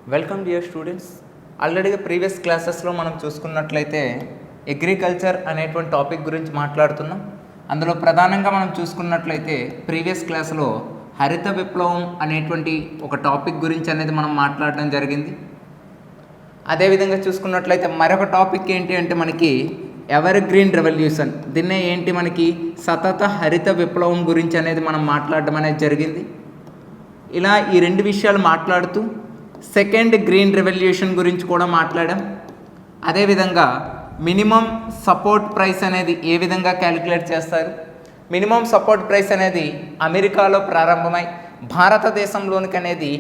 Welcome dear students. ఆల్రెడీగా previous క్లాసెస్లో మనం చూసుకున్నట్లయితే అగ్రికల్చర్ అనేటువంటి టాపిక్ గురించి మాట్లాడుతున్నాం. అందులో ప్రధానంగా మనం చూసుకున్నట్లయితే ప్రీవియస్ క్లాస్లో హరిత విప్లవం అనేటువంటి ఒక టాపిక్ గురించి అనేది మనం మాట్లాడడం జరిగింది. అదేవిధంగా చూసుకున్నట్లయితే మరొక టాపిక్ ఏంటి అంటే మనకి ఎవర్ గ్రీన్ రెవల్యూషన్, దీన్నే ఏంటి మనకి సతత హరిత విప్లవం గురించి అనేది మనం మాట్లాడడం అనేది జరిగింది. ఇలా ఈ రెండు విషయాలు మాట్లాడుతూ సెకండ్ గ్రీన్ రెవల్యూషన్ గురించి కూడా మాట్లాడాం. అదేవిధంగా మినిమం సపోర్ట్ ప్రైస్ అనేది ఏ విధంగా క్యాలిక్యులేట్ చేస్తారు, మినిమం సపోర్ట్ ప్రైస్ అనేది అమెరికాలో ప్రారంభమై భారతదేశంలోనికి అనేది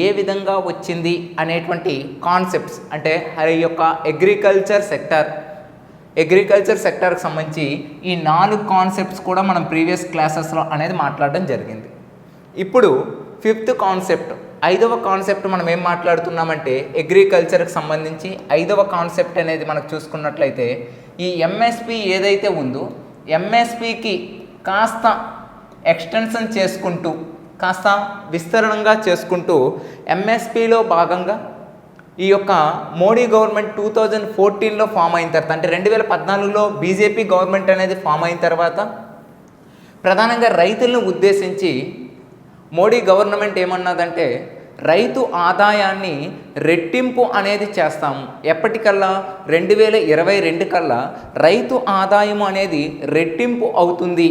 ఏ విధంగా వచ్చింది అనేటువంటి కాన్సెప్ట్స్, అంటే ఈ యొక్క అగ్రికల్చర్ సెక్టార్కి సంబంధించి ఈ 4 కాన్సెప్ట్స్ కూడా మనం ప్రీవియస్ క్లాసెస్లో అనేది మాట్లాడడం జరిగింది. ఇప్పుడు 5th కాన్సెప్ట్, 5వ కాన్సెప్ట్ మనం ఏం మాట్లాడుతున్నామంటే అగ్రికల్చర్కి సంబంధించి 5వ కాన్సెప్ట్ అనేది మనకు చూసుకున్నట్లయితే ఈ ఎంఎస్పి ఏదైతే ఉందో ఎంఎస్పికి కాస్త ఎక్స్టెన్షన్ చేసుకుంటూ, కాస్త విస్తరణంగా చేసుకుంటూ ఎంఎస్పిలో భాగంగా ఈ యొక్క మోడీ గవర్నమెంట్ 2014లో ఫామ్ అయిన తర్వాత, అంటే 2014లో బీజేపీ గవర్నమెంట్ అనేది ఫామ్ అయిన తర్వాత ప్రధానంగా రైతులను ఉద్దేశించి మోడీ గవర్నమెంట్ ఏమన్నదంటే రైతు ఆదాయాన్ని రెట్టింపు అనేది చేస్తాము, ఎప్పటికల్లా 2022 కల్లా రైతు ఆదాయం అనేది రెట్టింపు అవుతుంది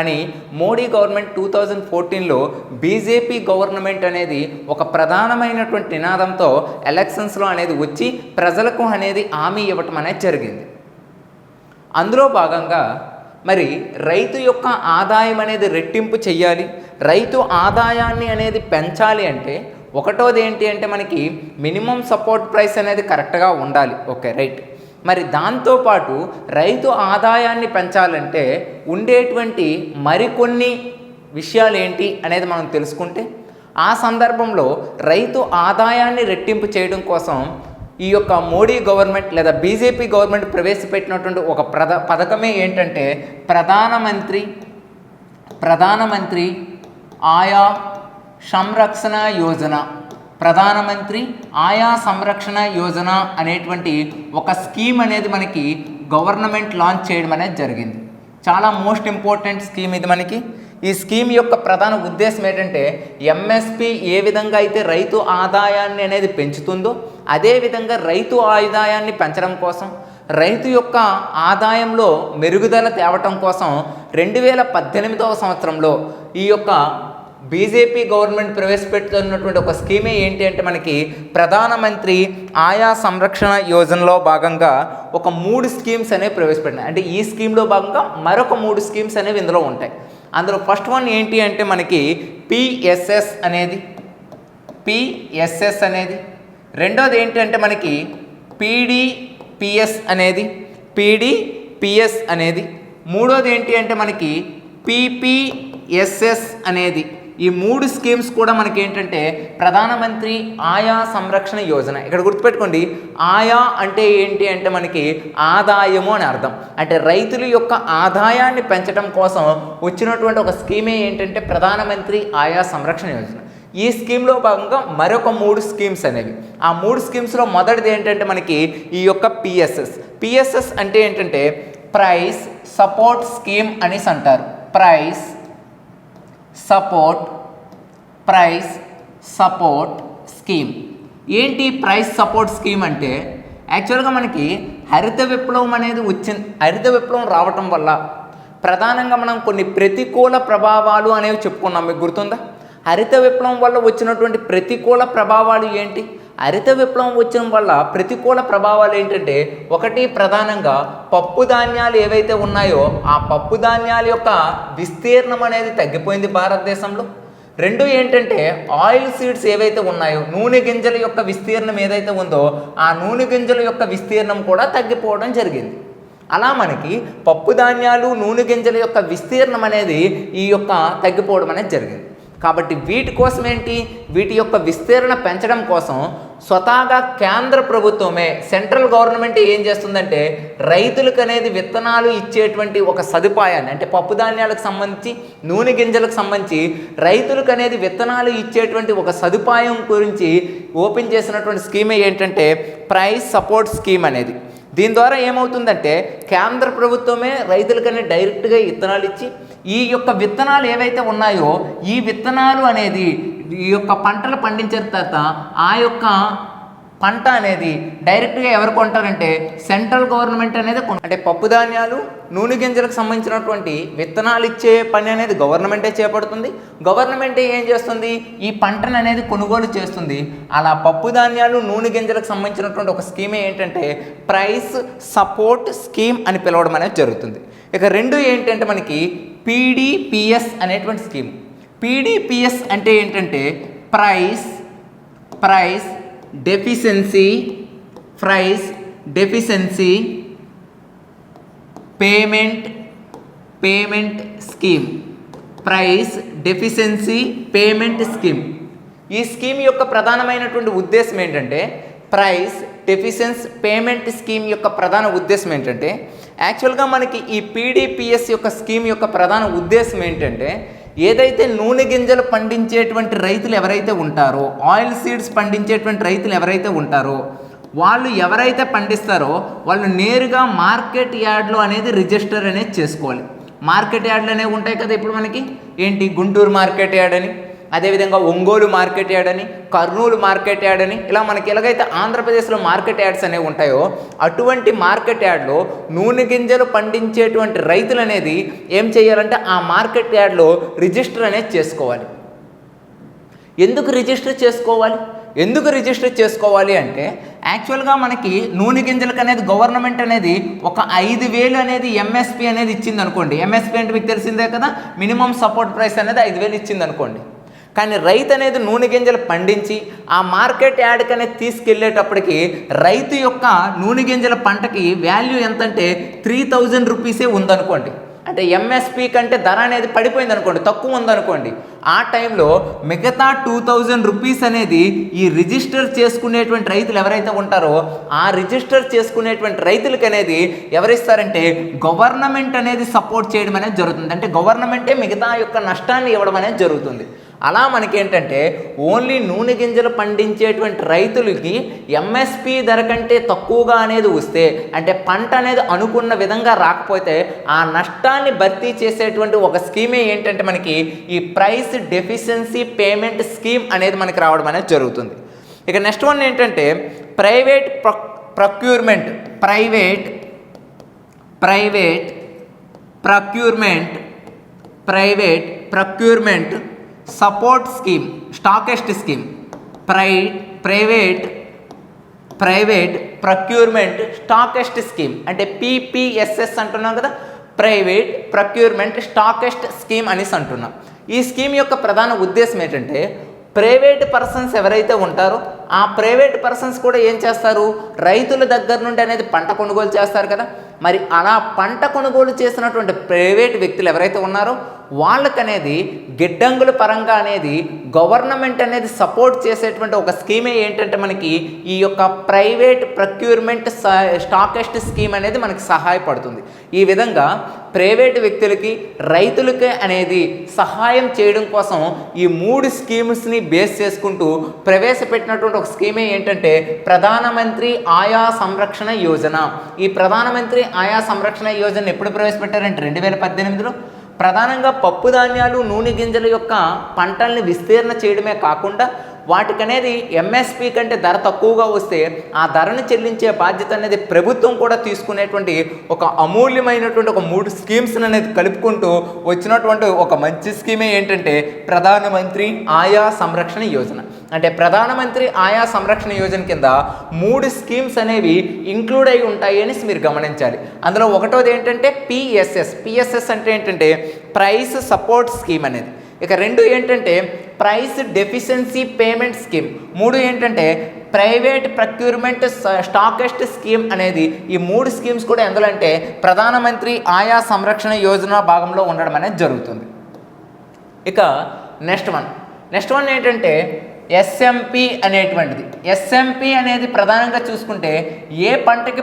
అని మోడీ గవర్నమెంట్ 2014లో బీజేపీ గవర్నమెంట్ అనేది ఒక ప్రధానమైనటువంటి నినాదంతో ఎలక్షన్స్లో అనేది వచ్చి ప్రజలకు అనేది హామీ ఇవ్వటం అనేది జరిగింది. అందులో భాగంగా మరి రైతు యొక్క ఆదాయం అనేది రెట్టింపు చెయ్యాలి, రైతు ఆదాయాన్ని అనేది పెంచాలి అంటే ఒకటోది ఏంటి అంటే మనకి మినిమం సపోర్ట్ ప్రైస్ అనేది కరెక్ట్గా ఉండాలి. Okay, right. మరి దాంతోపాటు రైతు ఆదాయాన్ని పెంచాలంటే ఉండేటువంటి మరికొన్ని విషయాలు ఏంటి అనేది మనం తెలుసుకుంటే ఆ సందర్భంలో రైతు ఆదాయాన్ని రెట్టింపు చేయడం కోసం ఈ యొక్క మోడీ గవర్నమెంట్ లేదా బీజేపీ గవర్నమెంట్ ప్రవేశపెట్టినటువంటి ఒక పథకమే ఏంటంటే ప్రధానమంత్రి ఆయా సంరక్షణ యోజన, ప్రధానమంత్రి ఆయా సంరక్షణ యోజన అనేటువంటి ఒక స్కీమ్ అనేది మనకి గవర్నమెంట్ లాంచ్ చేయడం అనేది జరిగింది. చాలా మోస్ట్ ఇంపార్టెంట్ స్కీమ్ ఇది మనకి. ఈ స్కీమ్ యొక్క ప్రధాన ఉద్దేశం ఏంటంటే ఎంఎస్పి ఏ విధంగా అయితే రైతు ఆదాయాన్ని అనేది పెంచుతుందో అదేవిధంగా రైతు ఆదాయాన్ని పెంచడం కోసం, రైతు యొక్క ఆదాయంలో మెరుగుదల తేవటం కోసం 2018వ సంవత్సరంలో ఈ యొక్క బీజేపీ గవర్నమెంట్ ప్రవేశపెడుతున్నటువంటి ఒక స్కీమే ఏంటి అంటే మనకి ప్రధానమంత్రి ఆయా సంరక్షణ యోజనలో భాగంగా ఒక 3 స్కీమ్స్ అనేవి ప్రవేశపెట్టినాయి. అంటే ఈ స్కీమ్లో భాగంగా మరొక 3 స్కీమ్స్ అనేవి ఇందులో ఉంటాయి. అందులో ఫస్ట్ వన్ ఏంటి అంటే మనకి పిఎస్ఎస్ అనేది, రెండోది ఏంటంటే మనకి పీడిపిఎస్ అనేది, మూడోది ఏంటి అంటే మనకి పిపిఎస్ఎస్ అనేది. ఈ 3 స్కీమ్స్ కూడా మనకి ఏంటంటే ప్రధానమంత్రి ఆయా సంరక్షణ యోజన. ఇక్కడ గుర్తుపెట్టుకోండి, ఆయా అంటే ఏంటి అంటే మనకి ఆదాయము అని అర్థం. అంటే రైతుల యొక్క ఆదాయాన్ని పెంచడం కోసం వచ్చినటువంటి ఒక స్కీమే ఏంటంటే ప్రధానమంత్రి ఆయా సంరక్షణ యోజన. ఈ స్కీమ్లో భాగంగా మరొక 3 స్కీమ్స్ అనేవి. ఆ 3 స్కీమ్స్లో మొదటిది ఏంటంటే మనకి ఈ యొక్క పిఎస్ఎస్ అంటే ఏంటంటే ప్రైస్ సపోర్ట్ స్కీమ్ అనేసి అంటారు. ప్రైస్ సపోర్ట్ స్కీమ్ ఏంటి? ప్రైస్ సపోర్ట్ స్కీమ్ అంటే యాక్చువల్గా మనకి హరిత విప్లవం రావటం వల్ల ప్రధానంగా మనం కొన్ని ప్రతికూల ప్రభావాలు అనేవి చెప్పుకున్నాం. మీకు గుర్తుందా? హరిత విప్లవం వల్ల వచ్చినటువంటి ప్రతికూల ప్రభావాలు ఏంటి? హరిత విప్లవం వచ్చిన వల్ల ప్రతికూల ప్రభావాలు ఏంటంటే ఒకటి, ప్రధానంగా పప్పు ధాన్యాలు ఏవైతే ఉన్నాయో ఆ పప్పు ధాన్యాల యొక్క విస్తీర్ణం అనేది తగ్గిపోయింది భారతదేశంలో. 2 ఏంటంటే ఆయిల్ సీడ్స్ ఏవైతే ఉన్నాయో నూనె గింజల యొక్క విస్తీర్ణం ఏదైతే ఉందో ఆ నూనె గింజల యొక్క విస్తీర్ణం కూడా తగ్గిపోవడం జరిగింది. అలా మనకి పప్పు ధాన్యాలు నూనె గింజల యొక్క విస్తీర్ణం అనేది ఈ యొక్క తగ్గిపోవడం అనేది జరిగింది. కాబట్టి వీటి కోసం ఏంటి, వీటి యొక్క విస్తీరణ పెంచడం కోసం స్వతహాగా కేంద్ర ప్రభుత్వమే, సెంట్రల్ గవర్నమెంట్ ఏం చేస్తుందంటే రైతులకు అనేది విత్తనాలు ఇచ్చేటువంటి ఒక సదుపాయాన్ని, అంటే పప్పు ధాన్యాలకు సంబంధించి నూనె గింజలకు సంబంధించి రైతులకు అనేది విత్తనాలు ఇచ్చేటువంటి ఒక సదుపాయం గురించి ఓపెన్ చేసినటువంటి స్కీమే ఏంటంటే ప్రైస్ సపోర్ట్ స్కీమ్ అనేది. దీని ద్వారా ఏమవుతుందంటే కేంద్ర ప్రభుత్వమే రైతులకనే డైరెక్ట్గా విత్తనాలు ఇచ్చి ఈ యొక్క విత్తనాలు ఏవైతే ఉన్నాయో ఈ విత్తనాలు అనేది ఈ యొక్క పంటలు పండించిన తర్వాత ఆ యొక్క పంట అనేది డైరెక్ట్గా ఎవరు కొంటారంటే సెంట్రల్ గవర్నమెంట్ అనేది అంటే పప్పు ధాన్యాలు నూనె గింజలకు సంబంధించినటువంటి విత్తనాలు ఇచ్చే పని అనేది గవర్నమెంటే చేపడుతుంది. గవర్నమెంటే ఏం చేస్తుంది, ఈ పంటను అనేది కొనుగోలు చేస్తుంది. అలా పప్పు ధాన్యాలు నూనె గింజలకు సంబంధించినటువంటి ఒక స్కీమే ఏంటంటే ప్రైస్ సపోర్ట్ స్కీమ్ అని పిలవడం అనేది జరుగుతుంది. ఇక రెండు ఏంటంటే మనకి పీడిపిఎస్ అనేటువంటి స్కీమ్. పీడిపిఎస్ అంటే ఏంటంటే price deficiency payment scheme. Price deficiency payment scheme. ఈ స్కీమ్ యొక్క ప్రధానమైనటువంటి ఉద్దేశం ఏంటంటే ప్రైస్ డెఫిషియన్సీ పేమెంట్ స్కీమ్ యొక్క ప్రధాన ఉద్దేశం ఏంటంటే యాక్చువల్గా మనకి ఈ పీడిపిఎస్ యొక్క స్కీమ్ యొక్క ప్రధాన ఉద్దేశం ఏంటంటే ఏదైతే నూనె గింజలు పండించేటువంటి రైతులు ఎవరైతే ఉంటారో, ఆయిల్ సీడ్స్ పండించేటువంటి రైతులు ఎవరైతే ఉంటారో వాళ్ళు ఎవరైతే పండిస్తారో వాళ్ళు నేరుగా మార్కెట్ యార్డ్లో అనేది రిజిస్టర్ అనేది చేసుకోవాలి. మార్కెట్ యార్డ్లు అనేవి ఉంటాయి కదా ఇప్పుడు మనకి, ఏంటి గుంటూరు మార్కెట్ యార్డ్ అని, అదేవిధంగా ఒంగోలు మార్కెట్ యార్డ్ అని, కర్నూలు మార్కెట్ యార్డ్ అని, ఇలా మనకి ఎలాగైతే ఆంధ్రప్రదేశ్లో మార్కెట్ యార్డ్స్ అనేవి ఉంటాయో అటువంటి మార్కెట్ యార్డ్లో నూనె గింజలు పండించేటువంటి రైతులు అనేది ఏం చేయాలంటే ఆ మార్కెట్ యార్డ్లో రిజిస్టర్ అనేది చేసుకోవాలి. ఎందుకు రిజిస్టర్ చేసుకోవాలి అంటే యాక్చువల్గా మనకి నూనె గింజలకు అనేది గవర్నమెంట్ అనేది ఒక 5,000 అనేది ఎంఎస్పి అనేది ఇచ్చింది అనుకోండి. ఎంఎస్పి అంటే మీకు తెలిసిందే కదా, మినిమం సపోర్ట్ ప్రైస్ అనేది 5,000 ఇచ్చింది అనుకోండి. కానీ రైతు అనేది నూనె గింజలు పండించి ఆ మార్కెట్ యార్డ్కి అనేది తీసుకెళ్ళేటప్పటికి రైతు యొక్క నూనె గింజల పంటకి వాల్యూ ఎంతంటే 3,000 రూపీసే ఉందనుకోండి. అంటే ఎంఎస్పి కంటే ధర అనేది పడిపోయింది అనుకోండి, తక్కువ ఉందనుకోండి. ఆ టైంలో మిగతా 2,000 రూపీస్ అనేది ఈ రిజిస్టర్ చేసుకునేటువంటి రైతులు ఎవరైతే ఉంటారో ఆ రిజిస్టర్ చేసుకునేటువంటి రైతులకి అనేది ఎవరిస్తారంటే గవర్నమెంట్ అనేది సపోర్ట్ చేయడం అనేది జరుగుతుంది. అంటే గవర్నమెంటే మిగతా యొక్క నష్టాన్ని ఇవ్వడం అనేది జరుగుతుంది. అలా మనకేంటంటే ఓన్లీ నూనె గింజలు పండించేటువంటి రైతులకి ఎంఎస్పి ధర కంటే తక్కువగా అనేది వస్తే, అంటే పంట అనేది అనుకున్న విధంగా రాకపోతే ఆ నష్టాన్ని భర్తీ చేసేటువంటి ఒక స్కీమే ఏంటంటే మనకి ఈ ప్రైస్ డెఫిషియన్సీ పేమెంట్ స్కీమ్ అనేది మనకి రావడం అనేది జరుగుతుంది. ఇక నెక్స్ట్ వన్ ఏంటంటే private procurement support scheme, stockist scheme. Private procurement stockist scheme అంటే పీపీఎస్ఎస్ అంటున్నాం కదా, ప్రైవేట్ ప్రొక్యూర్మెంట్ స్టాకెస్ట్ స్కీమ్ అనేసి అంటున్నాం. ఈ స్కీమ్ యొక్క ప్రధాన ఉద్దేశం ఏంటంటే ప్రైవేట్ పర్సన్స్ ఎవరైతే ఉంటారో ఆ ప్రైవేట్ పర్సన్స్ కూడా ఏం చేస్తారు, రైతుల దగ్గర నుండి అనేది పంట కొనుగోలు చేస్తారు కదా. మరి అలా పంట కొనుగోలు చేసినటువంటి ప్రైవేట్ వ్యక్తులు ఎవరైతే ఉన్నారో వాళ్ళకనేది గిడ్డంగుల పరంగా అనేది గవర్నమెంట్ అనేది సపోర్ట్ చేసేటువంటి ఒక స్కీమే ఏంటంటే మనకి ఈ యొక్క ప్రైవేట్ ప్రొక్యూర్మెంట్ స్టాకెస్ట్ స్కీమ్ అనేది మనకి సహాయపడుతుంది. ఈ విధంగా ప్రైవేట్ వ్యక్తులకి రైతులకి అనేది సహాయం చేయడం కోసం ఈ 3 స్కీమ్స్ని బేస్ చేసుకుంటూ ప్రవేశపెట్టినటువంటి ఒక స్కీమే ఏంటంటే ప్రధానమంత్రి ఆయా సంరక్షణ యోజన. ఈ ప్రధానమంత్రి ఆయా సంరక్షణ యోజన ఎప్పుడు ప్రవేశపెట్టారంటే 2018లో. ప్రధానంగా పప్పు ధాన్యాలు నూనె గింజల యొక్క పంటల్ని విస్తీర్ణ చేయడమే కాకుండా వాటికనేది ఎంఎస్పి కంటే ధర తక్కువగా వస్తే ఆ ధరను చెల్లించే బాధ్యత అనేది ప్రభుత్వం కూడా తీసుకునేటువంటి ఒక అమూల్యమైనటువంటి ఒక 3 స్కీమ్స్ అనేది కలుపుకుంటూ వచ్చినటువంటి ఒక మంచి స్కీమే ఏంటంటే ప్రధానమంత్రి ఆయా సంరక్షణ యోజన. అంటే ప్రధానమంత్రి ఆయా సంరక్షణ యోజన కింద 3 స్కీమ్స్ అనేవి ఇంక్లూడ్ అయి ఉంటాయి అని మీరు గమనించాలి. అందులో ఒకటోది ఏంటంటే పిఎస్ఎస్ అంటే ఏంటంటే ప్రైస్ సపోర్ట్ స్కీమ్ అనేది. ఇక 2 ఏంటంటే ప్రైస్ డెఫిషియన్సీ పేమెంట్ స్కీమ్. 3 ఏంటంటే ప్రైవేట్ ప్రొక్యూర్మెంట్ స్టాకెస్ట్ స్కీమ్ అనేది. ఈ 3 స్కీమ్స్ కూడా ఎందులో అంటే ప్రధానమంత్రి ఆయా సంరక్షణ యోజన భాగంలో ఉండడం అనేది జరుగుతుంది. ఇక నెక్స్ట్ వన్ ఏంటంటే ఎస్ఎంపి అనేటువంటిది. ఎస్ఎంపి అనేది ప్రధానంగా చూసుకుంటే ఏ పంటకి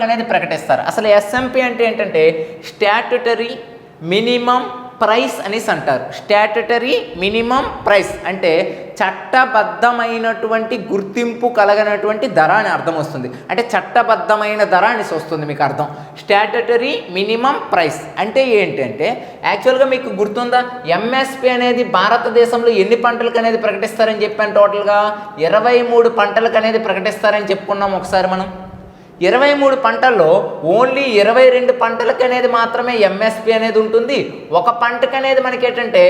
అనేది ప్రకటిస్తారు. అసలు ఎస్ఎంపి అంటే ఏంటంటే స్టాట్యుటరీ మినిమం ప్రైస్ అనేసి అంటారు. స్టాట్యుటరీ మినిమం ప్రైస్ అంటే చట్టబద్ధమైనటువంటి గుర్తింపు కలగనటువంటి ధర అని అర్థం వస్తుంది. అంటే చట్టబద్ధమైన ధర అనేసి వస్తుంది మీకు అర్థం. స్టాట్యుటరీ మినిమం ప్రైస్ అంటే ఏంటంటే యాక్చువల్గా మీకు గుర్తుందా, ఎంఎస్పి అనేది భారతదేశంలో ఎన్ని పంటలకు అనేది ప్రకటిస్తారని చెప్పాను. టోటల్గా 23 పంటలకు అనేది ప్రకటిస్తారని చెప్పుకున్నాం ఒకసారి మనం. 23 పంటల్లో ఓన్లీ 22 పంటలకు అనేది మాత్రమే ఎంఎస్పి అనేది ఉంటుంది. ఒక పంటకు అనేది మనకి ఏంటంటే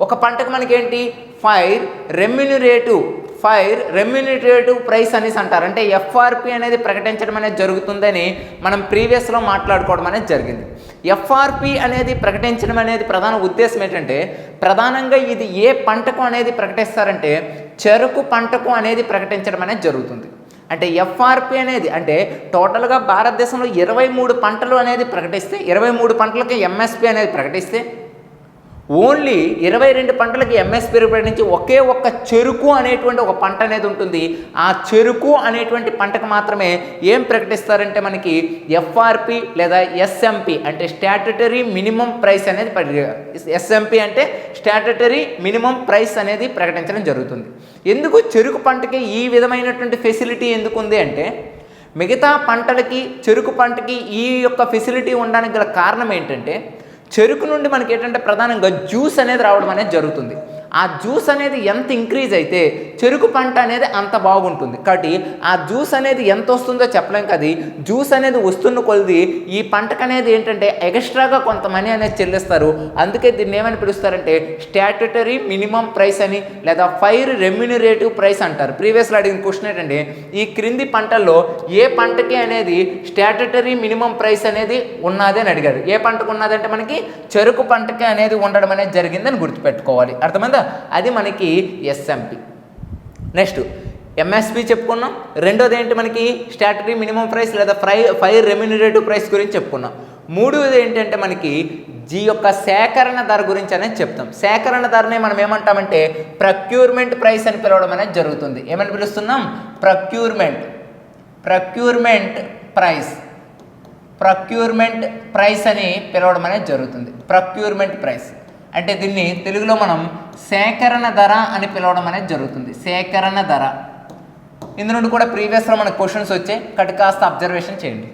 ఒక పంటకు మనకేంటి ఫైర్ రెమ్యూనరేటివ్ ప్రైస్ అనేసి అంటారు. అంటే ఎఫ్ఆర్పి అనేది ప్రకటించడం అనేది జరుగుతుందని మనం ప్రీవియస్లో మాట్లాడుకోవడం అనేది జరిగింది. ఎఫ్ఆర్పి అనేది ప్రకటించడం అనేది ప్రధాన ఉద్దేశం ఏంటంటే ప్రధానంగా ఇది ఏ పంటకు అనేది ప్రకటిస్తారంటే చెరుకు పంటకు అనేది ప్రకటించడం అనేది జరుగుతుంది. అంటే ఎఫ్ఆర్పి అనేది అంటే టోటల్గా భారతదేశంలో 23 పంటలు అనేది ప్రకటిస్తే 23 పంటలకి ఎంఎస్పి అనేది ప్రకటిస్తే ఓన్లీ 22 పంటలకి ఎంఎస్పి ప్రకటించి ఒకే ఒక్క చెరుకు అనేటువంటి ఒక పంట అనేది ఉంటుంది. ఆ చెరుకు అనేటువంటి పంటకు మాత్రమే ఏం ప్రకటిస్తారంటే మనకి ఎఫ్ఆర్పి లేదా ఎస్ఎంపి అంటే స్టాట్యుటరీ మినిమం ప్రైస్ అనేది ఎస్ఎంపి అంటే స్టాట్యుటరీ మినిమం ప్రైస్ అనేది ప్రకటించడం జరుగుతుంది. ఎందుకు చెరుకు పంటకి ఈ విధమైనటువంటి ఫెసిలిటీ ఎందుకు ఉంది అంటే మిగతా పంటలకి చెరుకు పంటకి ఈ యొక్క ఫెసిలిటీ ఉండడానికి గల కారణం ఏంటంటే చెరుకు నుండి మనకి ఏంటంటే ప్రధానంగా జ్యూస్ అనేది రావడం అనేది జరుగుతుంది. ఆ జ్యూస్ అనేది ఎంత ఇంక్రీజ్ అయితే చెరుకు పంట అనేది అంత బాగుంటుంది. కాబట్టి ఆ జ్యూస్ అనేది ఎంత వస్తుందో చెప్పలేం కదా. జ్యూస్ అనేది వస్తున్న కొలది ఈ పంటకు అనేది ఏంటంటే ఎక్స్ట్రాగా కొంత మనీ అనేది చెల్లిస్తారు. అందుకే దీన్ని ఏమని పిలుస్తారంటే స్టాట్యుటరీ మినిమం ప్రైస్ అని లేదా ఫైర్ రెమ్యూనరేటివ్ ప్రైస్ అంటారు. ప్రీవియస్లో అడిగిన క్వశ్చన్ ఏంటంటే ఈ క్రింది పంటల్లో ఏ పంటకి అనేది స్టాట్యుటరీ మినిమం ప్రైస్ అనేది ఉన్నది అని అడిగారు. ఏ పంటకు ఉన్నదంటే మనకి చెరుకు పంటకి అనేది ఉండడం అనేది జరిగిందని గుర్తుపెట్టుకోవాలి. అర్థమైందా? అది మనకి ఎస్ఎంపి. నెక్స్ట్ ఎంఎస్పి చెప్పుకున్నాం. రెండోది ఏంటి మనకి స్టాట్యుటరీ మినిమం ప్రైస్ లేదా ఫైర్ రెమ్యూనరేటివ్ ప్రైస్ గురించి చెప్పుకున్నాం. మూడోది ఏంటంటే మనకి యొక్క సేకరణ ధర గురించి అనేది చెప్తాం. సేకరణ ధరని మనం ఏమంటామంటే ప్రొక్యూర్మెంట్ ప్రైస్ అని పిలవడం అనేది జరుగుతుంది. ఏమని పిలుస్తున్నాం? ప్రొక్యూర్మెంట్ ప్రైస్ అని పిలవడం అనేది జరుగుతుంది. ప్రొక్యూర్మెంట్ ప్రైస్ అంటే దీన్ని తెలుగులో మనం సేకరణ ధర అని పిలవడం అనేది జరుగుతుంది. సేకరణ ధర. ఇందు నుండి కూడా ప్రీవియస్లో మనకు క్వశ్చన్స్ వచ్చాయి. కటి కాస్త అబ్జర్వేషన్ చేయండి.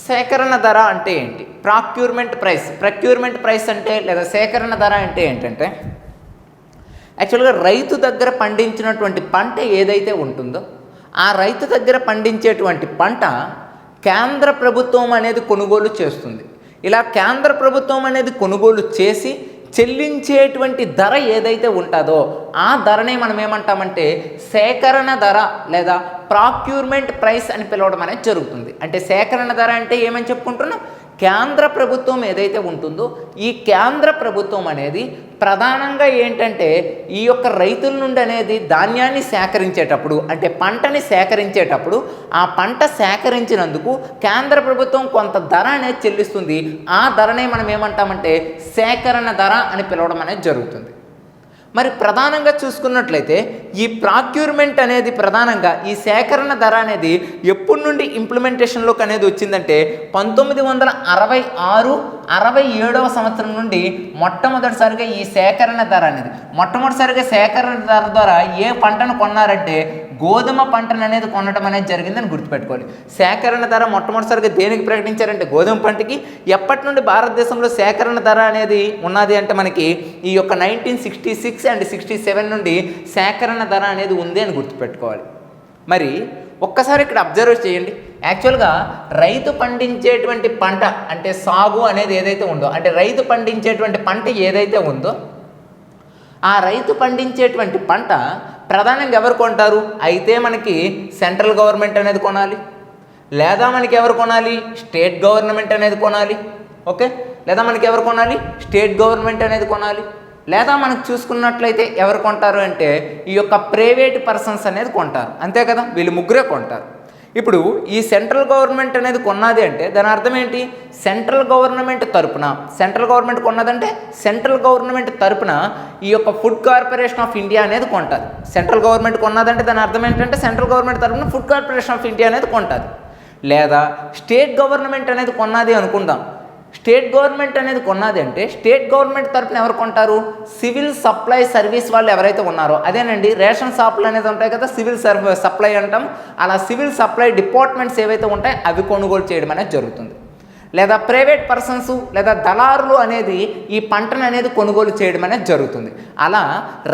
సేకరణ ధర అంటే ఏంటి? ప్రొక్యూర్మెంట్ ప్రైస్ అంటే లేదా సేకరణ ధర అంటే ఏంటంటే యాక్చువల్గా రైతు దగ్గర పండించినటువంటి పంట ఏదైతే ఉంటుందో ఆ రైతు దగ్గర పండించేటువంటి పంట కేంద్ర ప్రభుత్వం అనేది కొనుగోలు చేస్తుంది. ఇలా కేంద్ర ప్రభుత్వం అనేది కొనుగోలు చేసి చెల్లించేటువంటి ధర ఏదైతే ఉంటుందో ఆ ధరనే మనం ఏమంటామంటే సేకరణ ధర లేదా ప్రొక్యూర్మెంట్ ప్రైస్ అని పిలవడం అనేది జరుగుతుంది. అంటే సేకరణ ధర అంటే ఏమని చెప్పుకుంటున్నాం? కేంద్ర ప్రభుత్వం ఏదైతే ఉంటుందో ఈ కేంద్ర ప్రభుత్వం అనేది ప్రధానంగా ఏంటంటే ఈ యొక్క రైతుల నుండి అనేది ధాన్యాన్ని సేకరించేటప్పుడు అంటే పంటని సేకరించేటప్పుడు ఆ పంట సేకరించినందుకు కేంద్ర ప్రభుత్వం కొంత ధర అనేది చెల్లిస్తుంది. ఆ ధరనే మనం ఏమంటామంటే సేకరణ ధర అని పిలవడం అనేది జరుగుతుంది. మరి ప్రధానంగా చూసుకున్నట్లయితే ఈ ప్రొక్యూర్మెంట్ అనేది ప్రధానంగా ఈ సేకరణ ధర అనేది ఎప్పటి నుండి ఇంప్లిమెంటేషన్లోకి అనేది వచ్చిందంటే 1966-67వ సంవత్సరం నుండి మొట్టమొదటిసారిగా ఈ సేకరణ ధర అనేది సేకరణ ధర ద్వారా ఏ పంటను కొన్నారంటే గోధుమ పంటను అనేది కొనడం అనేది జరిగిందని గుర్తుపెట్టుకోవాలి. సేకరణ ధర మొట్టమొదటిసారిగా దేనికి ప్రకటించారంటే గోధుమ పంటకి. ఎప్పటి నుండి భారతదేశంలో సేకరణ ధర అనేది ఉన్నది అంటే మనకి ఈ యొక్క 1966 and 67 నుండి సేకరణ ధర అనేది ఉంది అని గుర్తుపెట్టుకోవాలి. మరి ఒక్కసారి ఇక్కడ అబ్జర్వ్ చేయండి. యాక్చువల్గా రైతు పండించేటువంటి పంట అంటే సాగు అనేది ఏదైతే ఉందో అంటే రైతు పండించేటువంటి పంట ఏదైతే ఉందో ఆ రైతు పండించేటువంటి పంట ప్రధానంగా ఎవరు కొంటారు? అయితే మనకి సెంట్రల్ గవర్నమెంట్ అనేది కొనాలి, లేదా మనకి ఎవరు కొనాలి? స్టేట్ గవర్నమెంట్ అనేది కొనాలి. ఓకే, లేదా మనకి ఎవరు కొనాలి? స్టేట్ గవర్నమెంట్ అనేది కొనాలి. లేదా మనకు చూసుకున్నట్లయితే ఎవరు కొంటారు అంటే ఈ యొక్క ప్రైవేట్ పర్సన్స్ అనేది కొంటారు. అంతే కదా, వీళ్ళు ముగ్గురే కొంటారు. ఇప్పుడు ఈ సెంట్రల్ గవర్నమెంట్ అనేది కొన్నది అంటే దాని అర్థం ఏంటి? సెంట్రల్ గవర్నమెంట్ తరపున, సెంట్రల్ గవర్నమెంట్ కొన్నదంటే సెంట్రల్ గవర్నమెంట్ తరపున ఈ యొక్క ఫుడ్ కార్పొరేషన్ ఆఫ్ ఇండియా అనేది కొంటుంది. సెంట్రల్ గవర్నమెంట్ కొన్నదంటే దాని అర్థం ఏంటంటే సెంట్రల్ గవర్నమెంట్ తరపున ఫుడ్ కార్పొరేషన్ ఆఫ్ ఇండియా అనేది కొంటుంది. లేదా స్టేట్ గవర్నమెంట్ అనేది కొన్నది అనుకుందాం. స్టేట్ గవర్నమెంట్ అనేది కొన్నది అంటే స్టేట్ గవర్నమెంట్ తరపున ఎవరు కొంటారు? సివిల్ సప్లై సర్వీస్ వాళ్ళు ఎవరైతే ఉన్నారో, అదేనండి రేషన్ షాపులు అనేది ఉంటాయి కదా, సివిల్ సప్లై అంటాం. అలా సివిల్ సప్లై డిపార్ట్మెంట్స్ ఏవైతే ఉంటాయో అవి కొనుగోలు చేయడం అనేది జరుగుతుంది. లేదా ప్రైవేట్ పర్సన్స్ లేదా దళారులు అనేది ఈ పంటను అనేది కొనుగోలు చేయడం అనేది జరుగుతుంది. అలా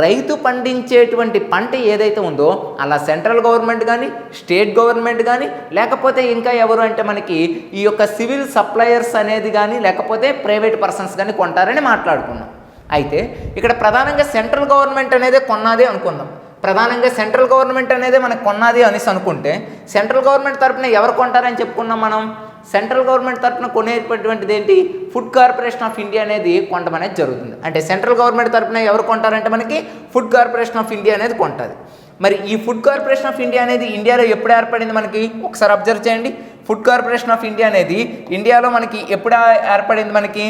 రైతు పండించేటువంటి పంట ఏదైతే ఉందో అలా సెంట్రల్ గవర్నమెంట్ కానీ స్టేట్ గవర్నమెంట్ కానీ లేకపోతే ఇంకా ఎవరు అంటే మనకి ఈ యొక్క సివిల్ సప్లయర్స్ అనేది కానీ లేకపోతే ప్రైవేట్ పర్సన్స్ కానీ కొంటారని మాట్లాడుకున్నాం. అయితే ఇక్కడ ప్రధానంగా సెంట్రల్ గవర్నమెంట్ అనేది కొన్నది అనుకుందాం. ప్రధానంగా సెంట్రల్ గవర్నమెంట్ అనేది మనకు కొన్నది అనేసి అనుకుంటే సెంట్రల్ గవర్నమెంట్ తరపున ఎవరు కొంటారని చెప్పుకున్నాం మనం. సెంట్రల్ గవర్నమెంట్ తరపున కొనేటువంటిది ఏంటి? ఫుడ్ కార్పొరేషన్ ఆఫ్ ఇండియా అనేది కొనడం అనేది జరుగుతుంది. అంటే సెంట్రల్ గవర్నమెంట్ తరపున ఎవరు కొంటారంటే మనకి ఫుడ్ కార్పొరేషన్ ఆఫ్ ఇండియా అనేది కొంటుంది. మరి ఈ ఫుడ్ కార్పొరేషన్ ఆఫ్ ఇండియా అనేది ఇండియాలో ఎప్పుడు ఏర్పడింది మనకి ఒకసారి అబ్జర్వ్ చేయండి. ఫుడ్ కార్పొరేషన్ ఆఫ్ ఇండియా అనేది ఇండియాలో మనకి ఎప్పుడు ఏర్పడింది? మనకి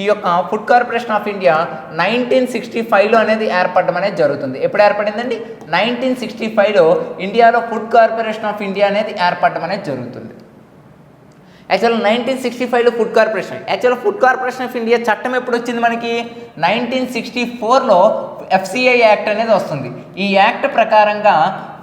ఈ యొక్క ఫుడ్ కార్పొరేషన్ ఆఫ్ ఇండియా 1965లో అనేది ఏర్పడడం అనేది జరుగుతుంది. ఎప్పుడు ఏర్పడిందండి? 1965లో ఇండియాలో ఫుడ్ కార్పొరేషన్ ఆఫ్ ఇండియా అనేది ఏర్పడడం అనేది జరుగుతుంది. యాక్చువల్గా 1965లో ఫుడ్ కార్పొరేషన్ ఆఫ్ ఇండియా చట్టం ఎప్పుడు వచ్చింది మనకి? 1964లో FCI యాక్ట్ అనేది వస్తుంది. ఈ యాక్ట్ ప్రకారంగా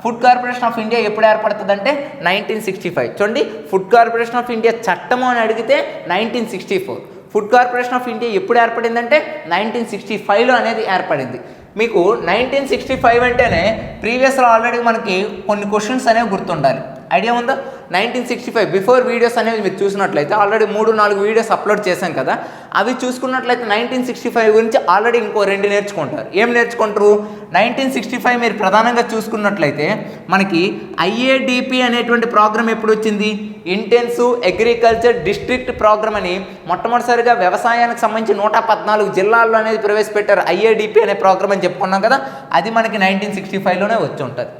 ఫుడ్ కార్పొరేషన్ ఆఫ్ ఇండియా ఎప్పుడు ఏర్పడుతుంది అంటే 1965. చూడండి, ఫుడ్ కార్పొరేషన్ ఆఫ్ ఇండియా చట్టము అని అడిగితే 1964. ఫుడ్ కార్పొరేషన్ ఆఫ్ ఇండియా ఎప్పుడు ఏర్పడిందంటే 1965లో అనేది ఏర్పడింది. మీకు 1965 అంటేనే ప్రీవియస్లో ఆల్రెడీ మనకి కొన్ని క్వశ్చన్స్ అనేవి గుర్తుండాలి. ఐడియా ఉందా? 1965 బిఫోర్ వీడియోస్ అనేవి మీరు చూసినట్లయితే ఆల్రెడీ 3-4 వీడియోస్ అప్లోడ్ చేశాం కదా, అవి చూసుకున్నట్లయితే 1965 గురించి ఆల్రెడీ ఇంకో 2 నేర్చుకుంటారు. ఏం నేర్చుకుంటారు? 1965 మీరు ప్రధానంగా చూసుకున్నట్లయితే మనకి IADP అనేటువంటి ప్రోగ్రామ్ ఎప్పుడు వచ్చింది? ఇంటెన్సివ్ అగ్రికల్చర్ డిస్ట్రిక్ట్ ప్రోగ్రామ్ అని మొట్టమొదటిసారిగా వ్యవసాయానికి సంబంధించి 114 జిల్లాల్లో అనేది ప్రవేశపెట్టారు. IADP అనే ప్రోగ్రామ్ అని చెప్పుకున్నాం కదా, అది మనకి 1965లోనే వచ్చి ఉంటుంది.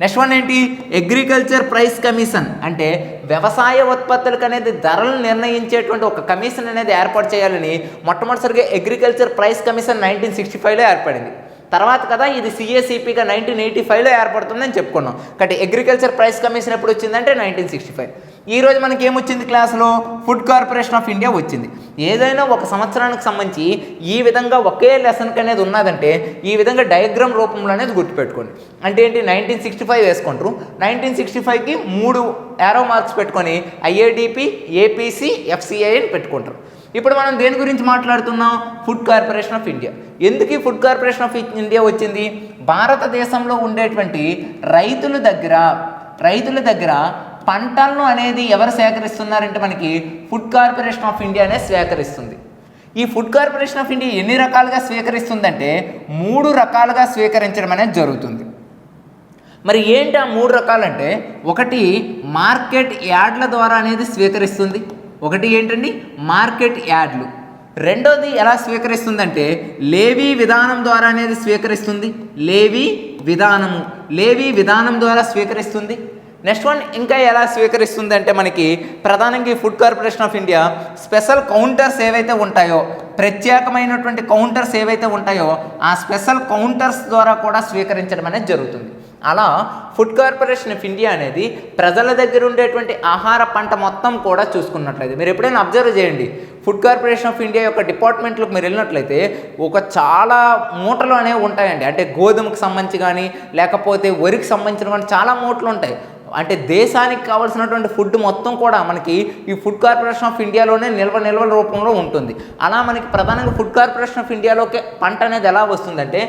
నెక్స్ట్ వన్ ఏంటి? అగ్రికల్చర్ ప్రైస్ కమిషన్, అంటే వ్యవసాయ ఉత్పత్తులకు అనేది ధరలు నిర్ణయించేటువంటి ఒక కమిషన్ అనేది ఏర్పాటు చేయాలని మొట్టమొదటిసారిగా అగ్రికల్చర్ ప్రైస్ కమిషన్ 1965లో ఏర్పడింది. తర్వాత కదా ఇది CACPగా 1985లో ఏర్పడుతుందని చెప్పుకున్నాం. కాబట్టి అగ్రికల్చర్ ప్రైస్ కమిషన్ ఎప్పుడు వచ్చిందంటే 1965. ఈరోజు మనకి ఏమొచ్చింది క్లాస్లో? ఫుడ్ కార్పొరేషన్ ఆఫ్ ఇండియా వచ్చింది. ఏదైనా ఒక సంవత్సరానికి సంబంధించి ఈ విధంగా ఒకే లెసన్కి అనేది ఉన్నదంటే ఈ విధంగా డయాగ్రామ్ రూపంలో అనేది గుర్తుపెట్టుకోండి. అంటే ఏంటి? 1965 వేసుకుంటారు. 1965కి 3 యారో మార్క్స్ పెట్టుకొని IADP, APC, FCI అని పెట్టుకుంటారు. ఇప్పుడు మనం దేని గురించి మాట్లాడుతున్నాం? Food corporation of India. ఎందుకు ఈ ఫుడ్ కార్పొరేషన్ ఆఫ్ ఇండియా వచ్చింది? భారతదేశంలో ఉండేటువంటి రైతుల దగ్గర పంటలను అనేది ఎవరు సేకరిస్తున్నారంటే మనకి ఫుడ్ కార్పొరేషన్ ఆఫ్ ఇండియా అనేది సేకరిస్తుంది. ఈ ఫుడ్ కార్పొరేషన్ ఆఫ్ ఇండియా ఎన్ని రకాలుగా స్వీకరిస్తుందంటే 3 రకాలుగా స్వీకరించడం అనేది జరుగుతుంది. మరి ఏంటి ఆ 3 రకాలంటే, ఒకటి మార్కెట్ యార్డ్ల ద్వారా అనేది స్వీకరిస్తుంది. ఒకటి ఏంటండి? మార్కెట్ యార్డ్లు. రెండోది ఎలా స్వీకరిస్తుందంటే లేవీ విధానం ద్వారా అనేది స్వీకరిస్తుంది. లేవీ విధానం ద్వారా స్వీకరిస్తుంది. నెక్స్ట్ వన్ ఇంకా ఎలా స్వీకరిస్తుంది అంటే మనకి ప్రధానంగా ఈ food corporation of India special counters ఏవైతే ఉంటాయో, ప్రత్యేకమైనటువంటి కౌంటర్స్ ఏవైతే ఉంటాయో ఆ స్పెషల్ కౌంటర్స్ ద్వారా కూడా స్వీకరించడం అనేది జరుగుతుంది. అలా ఫుడ్ కార్పొరేషన్ ఆఫ్ ఇండియా అనేది ప్రజల దగ్గర ఉండేటువంటి ఆహార పంట మొత్తం కూడా చూసుకున్నట్లయితే మీరు ఎప్పుడైనా అబ్జర్వ్ చేయండి. ఫుడ్ కార్పొరేషన్ ఆఫ్ ఇండియా యొక్క డిపార్ట్మెంట్లకు మీరు వెళ్ళినట్లయితే చాలా మూటలు అనేవి ఉంటాయండి. అంటే గోధుమకు సంబంధించి కానీ లేకపోతే వరికి సంబంధించిన కానీ చాలా మూటలు ఉంటాయి. అంటే దేశానికి కావాల్సినటువంటి ఫుడ్ మొత్తం కూడా మనకి ఈ ఫుడ్ కార్పొరేషన్ ఆఫ్ ఇండియాలోనే నిల్వ రూపంలో ఉంటుంది. అలా మనకి ప్రధానంగా ఫుడ్ కార్పొరేషన్ ఆఫ్ ఇండియాలోకి పంట అనేది ఎలా వస్తుందంటే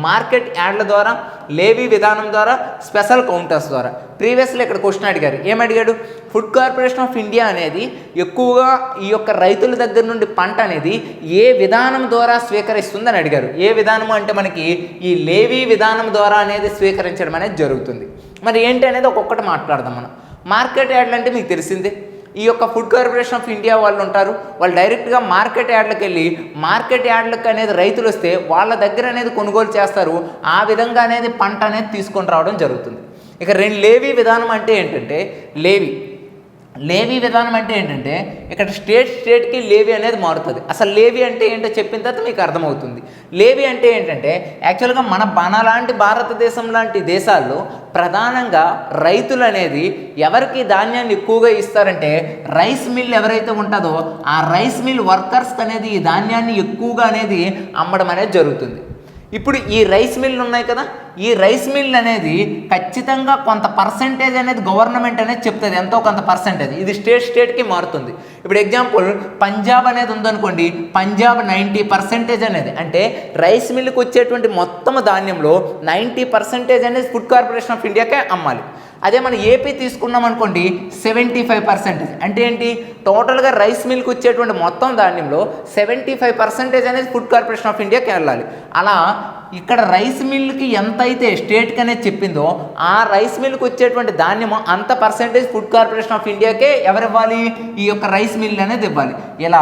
మార్కెట్ యార్డ్ల ద్వారా, లేవీ విధానం ద్వారా, స్పెషల్ కౌంటర్స్ ద్వారా. ప్రీవియస్లో ఇక్కడ క్వశ్చన్ అడిగారు. ఏమడిగాడు? ఫుడ్ కార్పొరేషన్ ఆఫ్ ఇండియా అనేది ఎక్కువగా ఈ యొక్క రైతుల దగ్గర నుండి పంట అనేది ఏ విధానం ద్వారా స్వీకరిస్తుందని అడిగారు. ఏ విధానము అంటే మనకి ఈ లేవీ విధానం ద్వారా అనేది స్వీకరించడం అనేది జరుగుతుంది. మరి ఏంటి అనేది ఒక్కొక్కటి మాట్లాడదాం మనం. మార్కెట్ యార్డ్లు అంటే మీకు తెలిసిందే. ఈ యొక్క ఫుడ్ కార్పొరేషన్ ఆఫ్ ఇండియా వాళ్ళు ఉంటారు. వాళ్ళు డైరెక్ట్గా మార్కెట్ యార్డ్లకు వెళ్ళి మార్కెట్ యార్డ్లకు అనేది రైతులు వస్తే వాళ్ళ దగ్గర అనేది కొనుగోలు చేస్తారు. ఆ విధంగా అనేది పంట అనేది తీసుకొని రావడం జరుగుతుంది. ఇక లేవీ విధానం అంటే ఏంటంటే లేవీ విధానం అంటే ఏంటంటే ఇక్కడ స్టేట్కి లేవీ అనేది మారుతుంది. అసలు లేవీ అంటే ఏంటో చెప్పిన తర్వాత మీకు అర్థమవుతుంది. లేవీ అంటే ఏంటంటే యాక్చువల్గా మన లాంటి భారతదేశం లాంటి దేశాల్లో ప్రధానంగా రైతులు అనేది ఎవరికి ధాన్యాన్ని ఎక్కువగా ఇస్తారంటే రైస్ మిల్ ఎవరైతే ఉంటుందో ఆ రైస్ మిల్ వర్కర్స్కి అనేది ఈ ధాన్యాన్ని ఎక్కువగా అనేది అమ్మడం అనేది జరుగుతుంది. ఇప్పుడు ఈ రైస్ మిల్లు ఉన్నాయి కదా, ఈ రైస్ మిల్ అనేది ఖచ్చితంగా కొంత పర్సెంటేజ్ అనేది గవర్నమెంట్ అనేది చెప్తుంది, ఎంతో కొంత పర్సెంటేజ్. ఇది స్టేట్కి మారుతుంది. ఇప్పుడు ఎగ్జాంపుల్ పంజాబ్ అనేది ఉందనుకోండి, పంజాబ్ 90% అనేది అంటే రైస్ మిల్లుకి వచ్చేటువంటి మొత్తం ధాన్యంలో 90% అనేది ఫుడ్ కార్పొరేషన్ ఆఫ్ ఇండియాకే అమ్మాలి. అదే మన ఏపీ తీసుకున్నాం అనుకోండి 75%. అంటే ఏంటి, టోటల్గా రైస్ మిల్కి వచ్చేటువంటి మొత్తం ధాన్యంలో 75% అనేది ఫుడ్ కార్పొరేషన్ ఆఫ్ ఇండియాకి వెళ్ళాలి. అలా ఇక్కడ రైస్ మిల్కి ఎంత అయితే స్టేట్కి అనేది చెప్పిందో ఆ రైస్ మిల్కి వచ్చేటువంటి ధాన్యము అంత పర్సెంటేజ్ ఫుడ్ కార్పొరేషన్ ఆఫ్ ఇండియాకే ఎవరు ఇవ్వాలి, ఈ యొక్క రైస్ మిల్ అనేది ఇవ్వాలి. ఇలా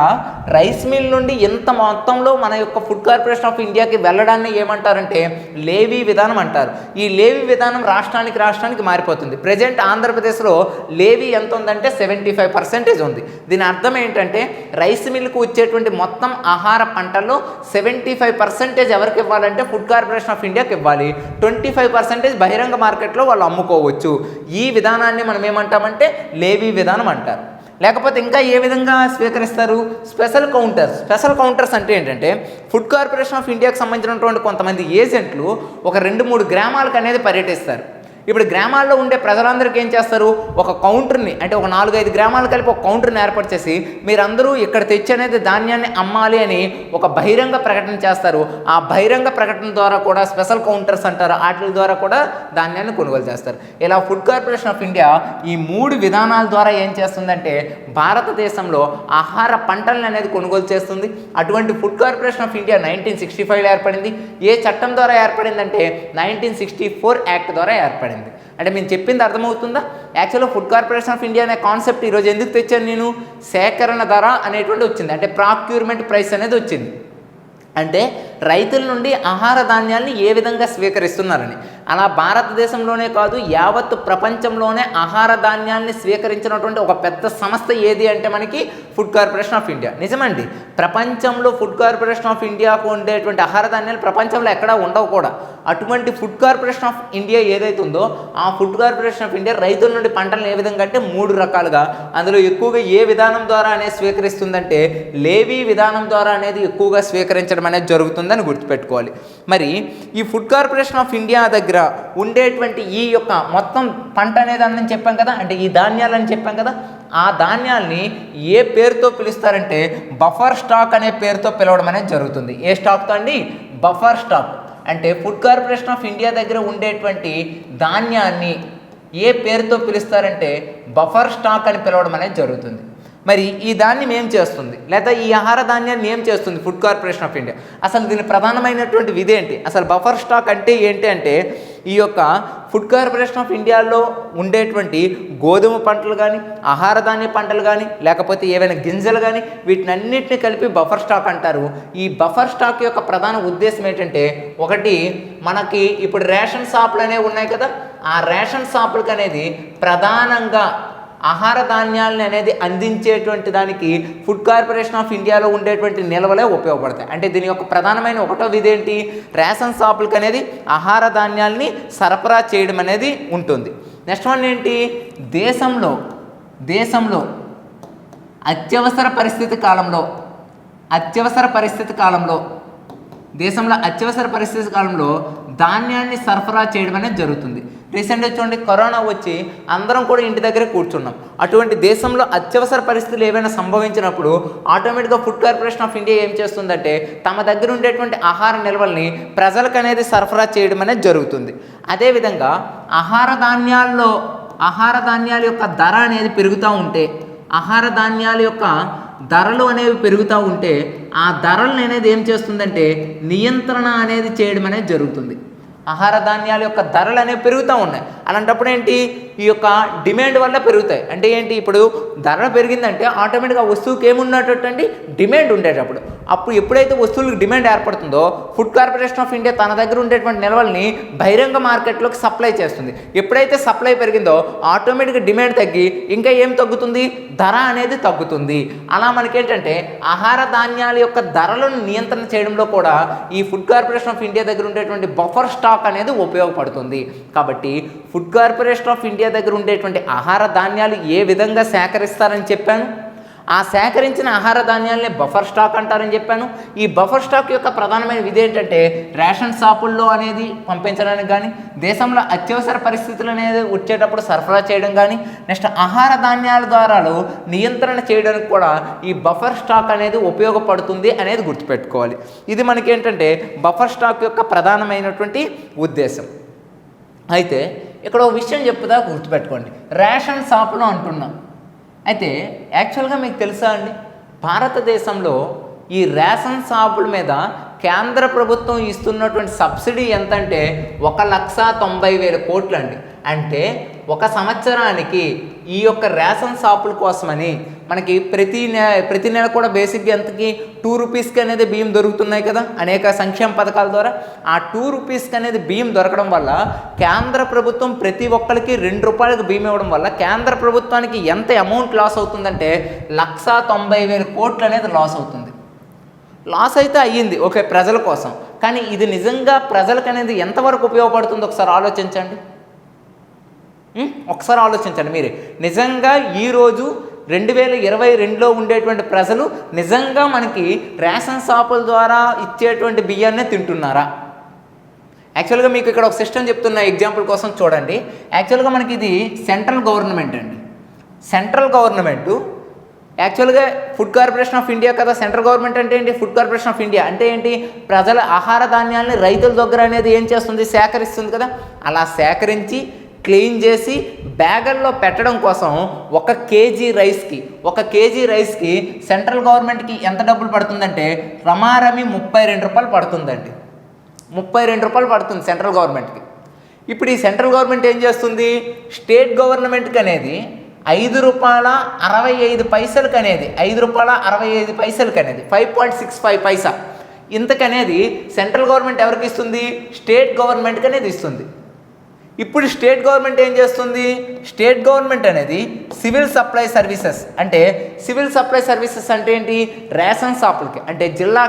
రైస్ మిల్ నుండి ఎంత మొత్తంలో మన యొక్క ఫుడ్ కార్పొరేషన్ ఆఫ్ ఇండియాకి వెళ్ళడాన్ని ఏమంటారంటే లేవీ విధానం అంటారు. ఈ లేవీ విధానం రాష్ట్రానికి మారిపోతుంది. ప్రజెంట్ ఆంధ్రప్రదేశ్లో లేవీ ఎంత ఉందంటే 75% ఉంది. దీని అర్థం ఏంటంటే రైస్ మిల్కు వచ్చేటువంటి మొత్తం ఆహార పంటల్లో 75% ఎవరికి ఇవ్వాలంటే ఫుడ్ కార్పొరేషన్ ఆఫ్ ఇండియాకి ఇవ్వాలి. 25% బహిరంగ మార్కెట్లో వాళ్ళు అమ్ముకోవచ్చు. ఈ విధానాన్ని మనం ఏమంటామంటే లేవీ విధానం అంటారు. లేకపోతే ఇంకా ఏ విధంగా స్వీకరిస్తారు, స్పెషల్ కౌంటర్స్ అంటే ఏంటంటే ఫుడ్ కార్పొరేషన్ ఆఫ్ ఇండియాకి సంబంధించినటువంటి కొంతమంది ఏజెంట్లు ఒక 2-3 గ్రామాలకు అనేది పర్యటిస్తారు. ఇప్పుడు గ్రామాల్లో ఉండే ప్రజలందరికీ ఏం చేస్తారు, ఒక కౌంటర్ని అంటే ఒక 4-5 గ్రామాలు కలిపి ఒక కౌంటర్ని ఏర్పాటు చేసి మీరందరూ ఇక్కడ తెచ్చి అనేది ధాన్యాన్ని అమ్మాలి అని ఒక బహిరంగ ప్రకటన చేస్తారు. ఆ బహిరంగ ప్రకటన ద్వారా కూడా స్పెషల్ కౌంటర్స్ అంటారు, వాటి ద్వారా కూడా ధాన్యాన్ని కొనుగోలు చేస్తారు. ఇలా ఫుడ్ కార్పొరేషన్ ఆఫ్ ఇండియా ఈ 3 విధానాల ద్వారా ఏం చేస్తుందంటే భారతదేశంలో ఆహార పంటలను అనేది కొనుగోలు చేస్తుంది. అటువంటి ఫుడ్ కార్పొరేషన్ ఆఫ్ ఇండియా 1965లో ఏర్పడింది. ఏ చట్టం ద్వారా ఏర్పడిందంటే 1964 యాక్ట్ ద్వారా ఏర్పడింది. అంటే మేము చెప్పింది అర్థమవుతుందా? యాక్చువల్గా ఫుడ్ కార్పొరేషన్ ఆఫ్ ఇండియా అనే కాన్సెప్ట్ ఈరోజు ఎందుకు తెచ్చాను నేను, సేకరణ ధర అనేటువంటి వచ్చింది, అంటే ప్రాక్యూర్మెంట్ ప్రైస్ అనేది వచ్చింది. అంటే రైతుల నుండి ఆహార ధాన్యాల్ని ఏ విధంగా స్వీకరిస్తున్నారని. అలా భారతదేశంలోనే కాదు యావత్ ప్రపంచంలోనే ఆహార ధాన్యాల్ని స్వీకరించినటువంటి ఒక పెద్ద సంస్థ ఏది అంటే మనకి ఫుడ్ కార్పొరేషన్ ఆఫ్ ఇండియా. నిజమండి, ప్రపంచంలో ఫుడ్ కార్పొరేషన్ ఆఫ్ ఇండియాకు ఉండేటువంటి ఆహార ధాన్యాలు ప్రపంచంలో ఎక్కడా ఉండవు కూడా. అటువంటి ఫుడ్ కార్పొరేషన్ ఆఫ్ ఇండియా ఏదైతే ఉందో ఆ ఫుడ్ కార్పొరేషన్ ఆఫ్ ఇండియా రైతుల నుండి పంటలను ఏ విధంగా అంటే 3 రకాలుగా, అందులో ఎక్కువగా ఏ విధానం ద్వారా అనేది స్వీకరిస్తుందంటే లేవీ విధానం ద్వారా అనేది ఎక్కువగా స్వీకరించడం అనేది జరుగుతుందని గుర్తుపెట్టుకోవాలి. మరి ఈ ఫుడ్ కార్పొరేషన్ ఆఫ్ ఇండియా దగ్గర ఉండేటువంటి ఈ యొక్క మొత్తం పంట అనేది అని చెప్పాం కదా, అంటే ఈ ధాన్యాలని చెప్పాం కదా, ఆ ధాన్యాల్ని ఏ పేరుతో పిలుస్తారంటే బఫర్ స్టాక్ అనే పేరుతో పిలవడం అనేది జరుగుతుంది. ఏ స్టాక్తో అండి, బఫర్ స్టాక్. అంటే ఫుడ్ కార్పొరేషన్ ఆఫ్ ఇండియా దగ్గర ఉండేటువంటి ధాన్యాన్ని ఏ పేరుతో పిలుస్తారంటే బఫర్ స్టాక్ అని పిలవడం అనేది జరుగుతుంది. మరి ఈ ధాన్యం ఏం చేస్తుంది, లేదా ఈ ఆహార ధాన్యాన్ని ఏం చేస్తుంది ఫుడ్ కార్పొరేషన్ ఆఫ్ ఇండియా? అసలు దీని ప్రధానమైనటువంటి విధి ఏంటి, అసలు బఫర్ స్టాక్ అంటే ఏంటి అంటే ఈ యొక్క ఫుడ్ కార్పొరేషన్ ఆఫ్ ఇండియాలో ఉండేటువంటి గోధుమ పంటలు కానీ ఆహార ధాన్య పంటలు కానీ లేకపోతే ఏవైనా గింజలు కానీ వీటినన్నింటినీ కలిపి బఫర్ స్టాక్ అంటారు. ఈ బఫర్ స్టాక్ యొక్క ప్రధాన ఉద్దేశం ఏంటంటే ఒకటి, మనకి ఇప్పుడు రేషన్ షాపులు అనేవి ఉన్నాయి కదా, ఆ రేషన్ షాపులకు అనేది ప్రధానంగా ఆహార ధాన్యాలను అనేది అందించేటువంటి దానికి ఫుడ్ కార్పొరేషన్ ఆఫ్ ఇండియాలో ఉండేటువంటి నిల్వలే ఉపయోగపడతాయి. అంటే దీని యొక్క ప్రధానమైన ఒకటో విధి ఏంటి, రేషన్ షాపులకు అనేది ఆహార ధాన్యాల్ని సరఫరా చేయడం అనేది ఉంటుంది. నెక్స్ట్ వన్ ఏంటి, దేశంలో అత్యవసర పరిస్థితి కాలంలో ధాన్యాన్ని సరఫరా చేయడం అనేది జరుగుతుంది. రీసెంట్గా చూడండి, కరోనా వచ్చి అందరం కూడా ఇంటి దగ్గరే కూర్చున్నాం. అటువంటి దేశంలో అత్యవసర పరిస్థితులు ఏవైనా సంభవించినప్పుడు ఆటోమేటిక్గా ఫుడ్ కార్పొరేషన్ ఆఫ్ ఇండియా ఏం చేస్తుందంటే తమ దగ్గర ఉండేటువంటి ఆహార నిల్వల్ని ప్రజలకు అనేది సరఫరా చేయడం అనేది జరుగుతుంది. అదేవిధంగా ఆహార ధాన్యాల యొక్క ధర అనేది పెరుగుతూ ఉంటే, ఆహార ధాన్యాల యొక్క ధరలు అనేవి పెరుగుతూ ఉంటే ఆ ధరలను అనేది ఏం చేస్తుందంటే నియంత్రణ అనేది చేయడం అనేది జరుగుతుంది. ఆహార ధాన్యాల యొక్క ధరలు అనేవి పెరుగుతూ ఉన్నాయి. అలాంటప్పుడు ఏంటి, ఈ యొక్క డిమాండ్ వల్ల పెరుగుతాయి. అంటే ఏంటి, ఇప్పుడు ధర పెరిగిందంటే ఆటోమేటిక్గా వస్తువుకి ఏమున్నట్టు అండి, డిమాండ్ ఉండేటప్పుడు. అప్పుడు ఎప్పుడైతే వస్తువులకు డిమాండ్ ఏర్పడుతుందో ఫుడ్ కార్పొరేషన్ ఆఫ్ ఇండియా తన దగ్గర ఉండేటువంటి నిల్వల్ని బహిరంగ మార్కెట్లోకి సప్లై చేస్తుంది. ఎప్పుడైతే సప్లై పెరిగిందో ఆటోమేటిక్గా డిమాండ్ తగ్గి ఇంకా ఏం తగ్గుతుంది, ధర అనేది తగ్గుతుంది. అలా మనకేంటంటే ఆహార ధాన్యాల యొక్క ధరలను నియంత్రణ చేయడంలో కూడా ఈ ఫుడ్ కార్పొరేషన్ ఆఫ్ ఇండియా దగ్గర ఉండేటువంటి బఫర్ స్టాక్ అనేది ఉపయోగపడుతుంది. కాబట్టి ఫుడ్ కార్పొరేషన్ ఆఫ్ ఇండియా దగ్గర ఉండేటువంటి ఆహార ధాన్యాలు ఏ విధంగా సేకరిస్తారని చెప్పాను. ఆ సేకరించిన ఆహార ధాన్యాలని బఫర్ స్టాక్ అంటారని చెప్పాను. ఈ బఫర్ స్టాక్ యొక్క ప్రధానమైన విధి ఏంటంటే రేషన్ షాపుల్లో అనేది పంపించడానికి కానీ, దేశంలో అత్యవసర పరిస్థితులు అనేది వచ్చేటప్పుడు సరఫరా చేయడం కానీ, నెక్స్ట్ ఆహార ధాన్యాల ద్వారా నియంత్రణ చేయడానికి కూడా ఈ బఫర్ స్టాక్ అనేది ఉపయోగపడుతుంది అనేది గుర్తుపెట్టుకోవాలి. ఇది మనకేంటంటే బఫర్ స్టాక్ యొక్క ప్రధానమైనటువంటి ఉద్దేశం. అయితే ఇక్కడ ఒక విషయం చెప్పుదా గుర్తుపెట్టుకోండి, రేషన్ షాపులో అంటున్నాం. అయితే యాక్చువల్గా మీకు తెలుసా అండి, భారతదేశంలో ఈ రేషన్ షాపుల మీద కేంద్ర ప్రభుత్వం ఇస్తున్నటువంటి సబ్సిడీ ఎంత అంటే 1,90,000 కోట్లు అండి. అంటే ఒక సంవత్సరానికి ఈ యొక్క రేషన్ షాపుల కోసమని మనకి ప్రతి నెల కూడా బేసిక్గా ఎంతకి 2 రూపీస్కి అనేది బియ్యం దొరుకుతున్నాయి కదా అనేక సంక్షేమ పథకాల ద్వారా. ఆ 2 రూపీస్కి అనేది బియ్యం దొరకడం వల్ల కేంద్ర ప్రభుత్వం ప్రతి ఒక్కరికి 2 రూపాయలకు బియ్యం ఇవ్వడం వల్ల కేంద్ర ప్రభుత్వానికి ఎంత అమౌంట్ లాస్ అవుతుందంటే 1,90,000 కోట్లు అనేది లాస్ అవుతుంది. లాస్ అయితే అయ్యింది ఓకే ప్రజల కోసం, కానీ ఇది నిజంగా ప్రజలకు అనేది ఎంతవరకు ఉపయోగపడుతుందో ఒకసారి ఆలోచించండి. ఒకసారి ఆలోచించండి మీరే. నిజంగా ఈరోజు 2022లో ఉండేటువంటి ప్రజలు నిజంగా మనకి రేషన్ షాపుల ద్వారా ఇచ్చేటువంటి బియ్యాన్నే తింటున్నారా? యాక్చువల్గా మీకు ఇక్కడ ఒక సిస్టమ్ చెప్తున్న ఎగ్జాంపుల్ కోసం చూడండి. యాక్చువల్గా మనకి ఇది సెంట్రల్ గవర్నమెంట్ అండి. సెంట్రల్ గవర్నమెంటు యాక్చువల్గా ఫుడ్ కార్పొరేషన్ ఆఫ్ ఇండియా కదా. సెంట్రల్ గవర్నమెంట్ అంటే ఏంటి, ఫుడ్ కార్పొరేషన్ ఆఫ్ ఇండియా అంటే ఏంటి, ప్రజల ఆహార ధాన్యాలని రైతుల దగ్గర అనేది ఏం చేస్తుంది, సేకరిస్తుంది కదా. అలా సేకరించి క్లీన్ చేసి బ్యాగుల్లో పెట్టడం కోసం 1 కేజీ రైస్కి సెంట్రల్ గవర్నమెంట్కి ఎంత డబ్బులు పడుతుందంటే రమారమి 32 రూపాయలు పడుతుందండి. 32 రూపాయలు పడుతుంది సెంట్రల్ గవర్నమెంట్కి. ఇప్పుడు ఈ సెంట్రల్ గవర్నమెంట్ ఏం చేస్తుంది, స్టేట్ గవర్నమెంట్కి అనేది 5 రూపాయల 65 పైసలకి అనేది 5 రూపాయల 65 పైసలకి అనేది 5.65 పైసా ఇంతకనేది సెంట్రల్ గవర్నమెంట్ ఎవరికి ఇస్తుంది, స్టేట్ గవర్నమెంట్కి అనేది ఇస్తుంది. ఇప్పుడు స్టేట్ గవర్నమెంట్ ఏం చేస్తుంది, స్టేట్ గవర్నమెంట్ అనేది సివిల్ సప్లై సర్వీసెస్ అంటే ఏంటి, రేషన్ షాపులకి అంటే జిల్లా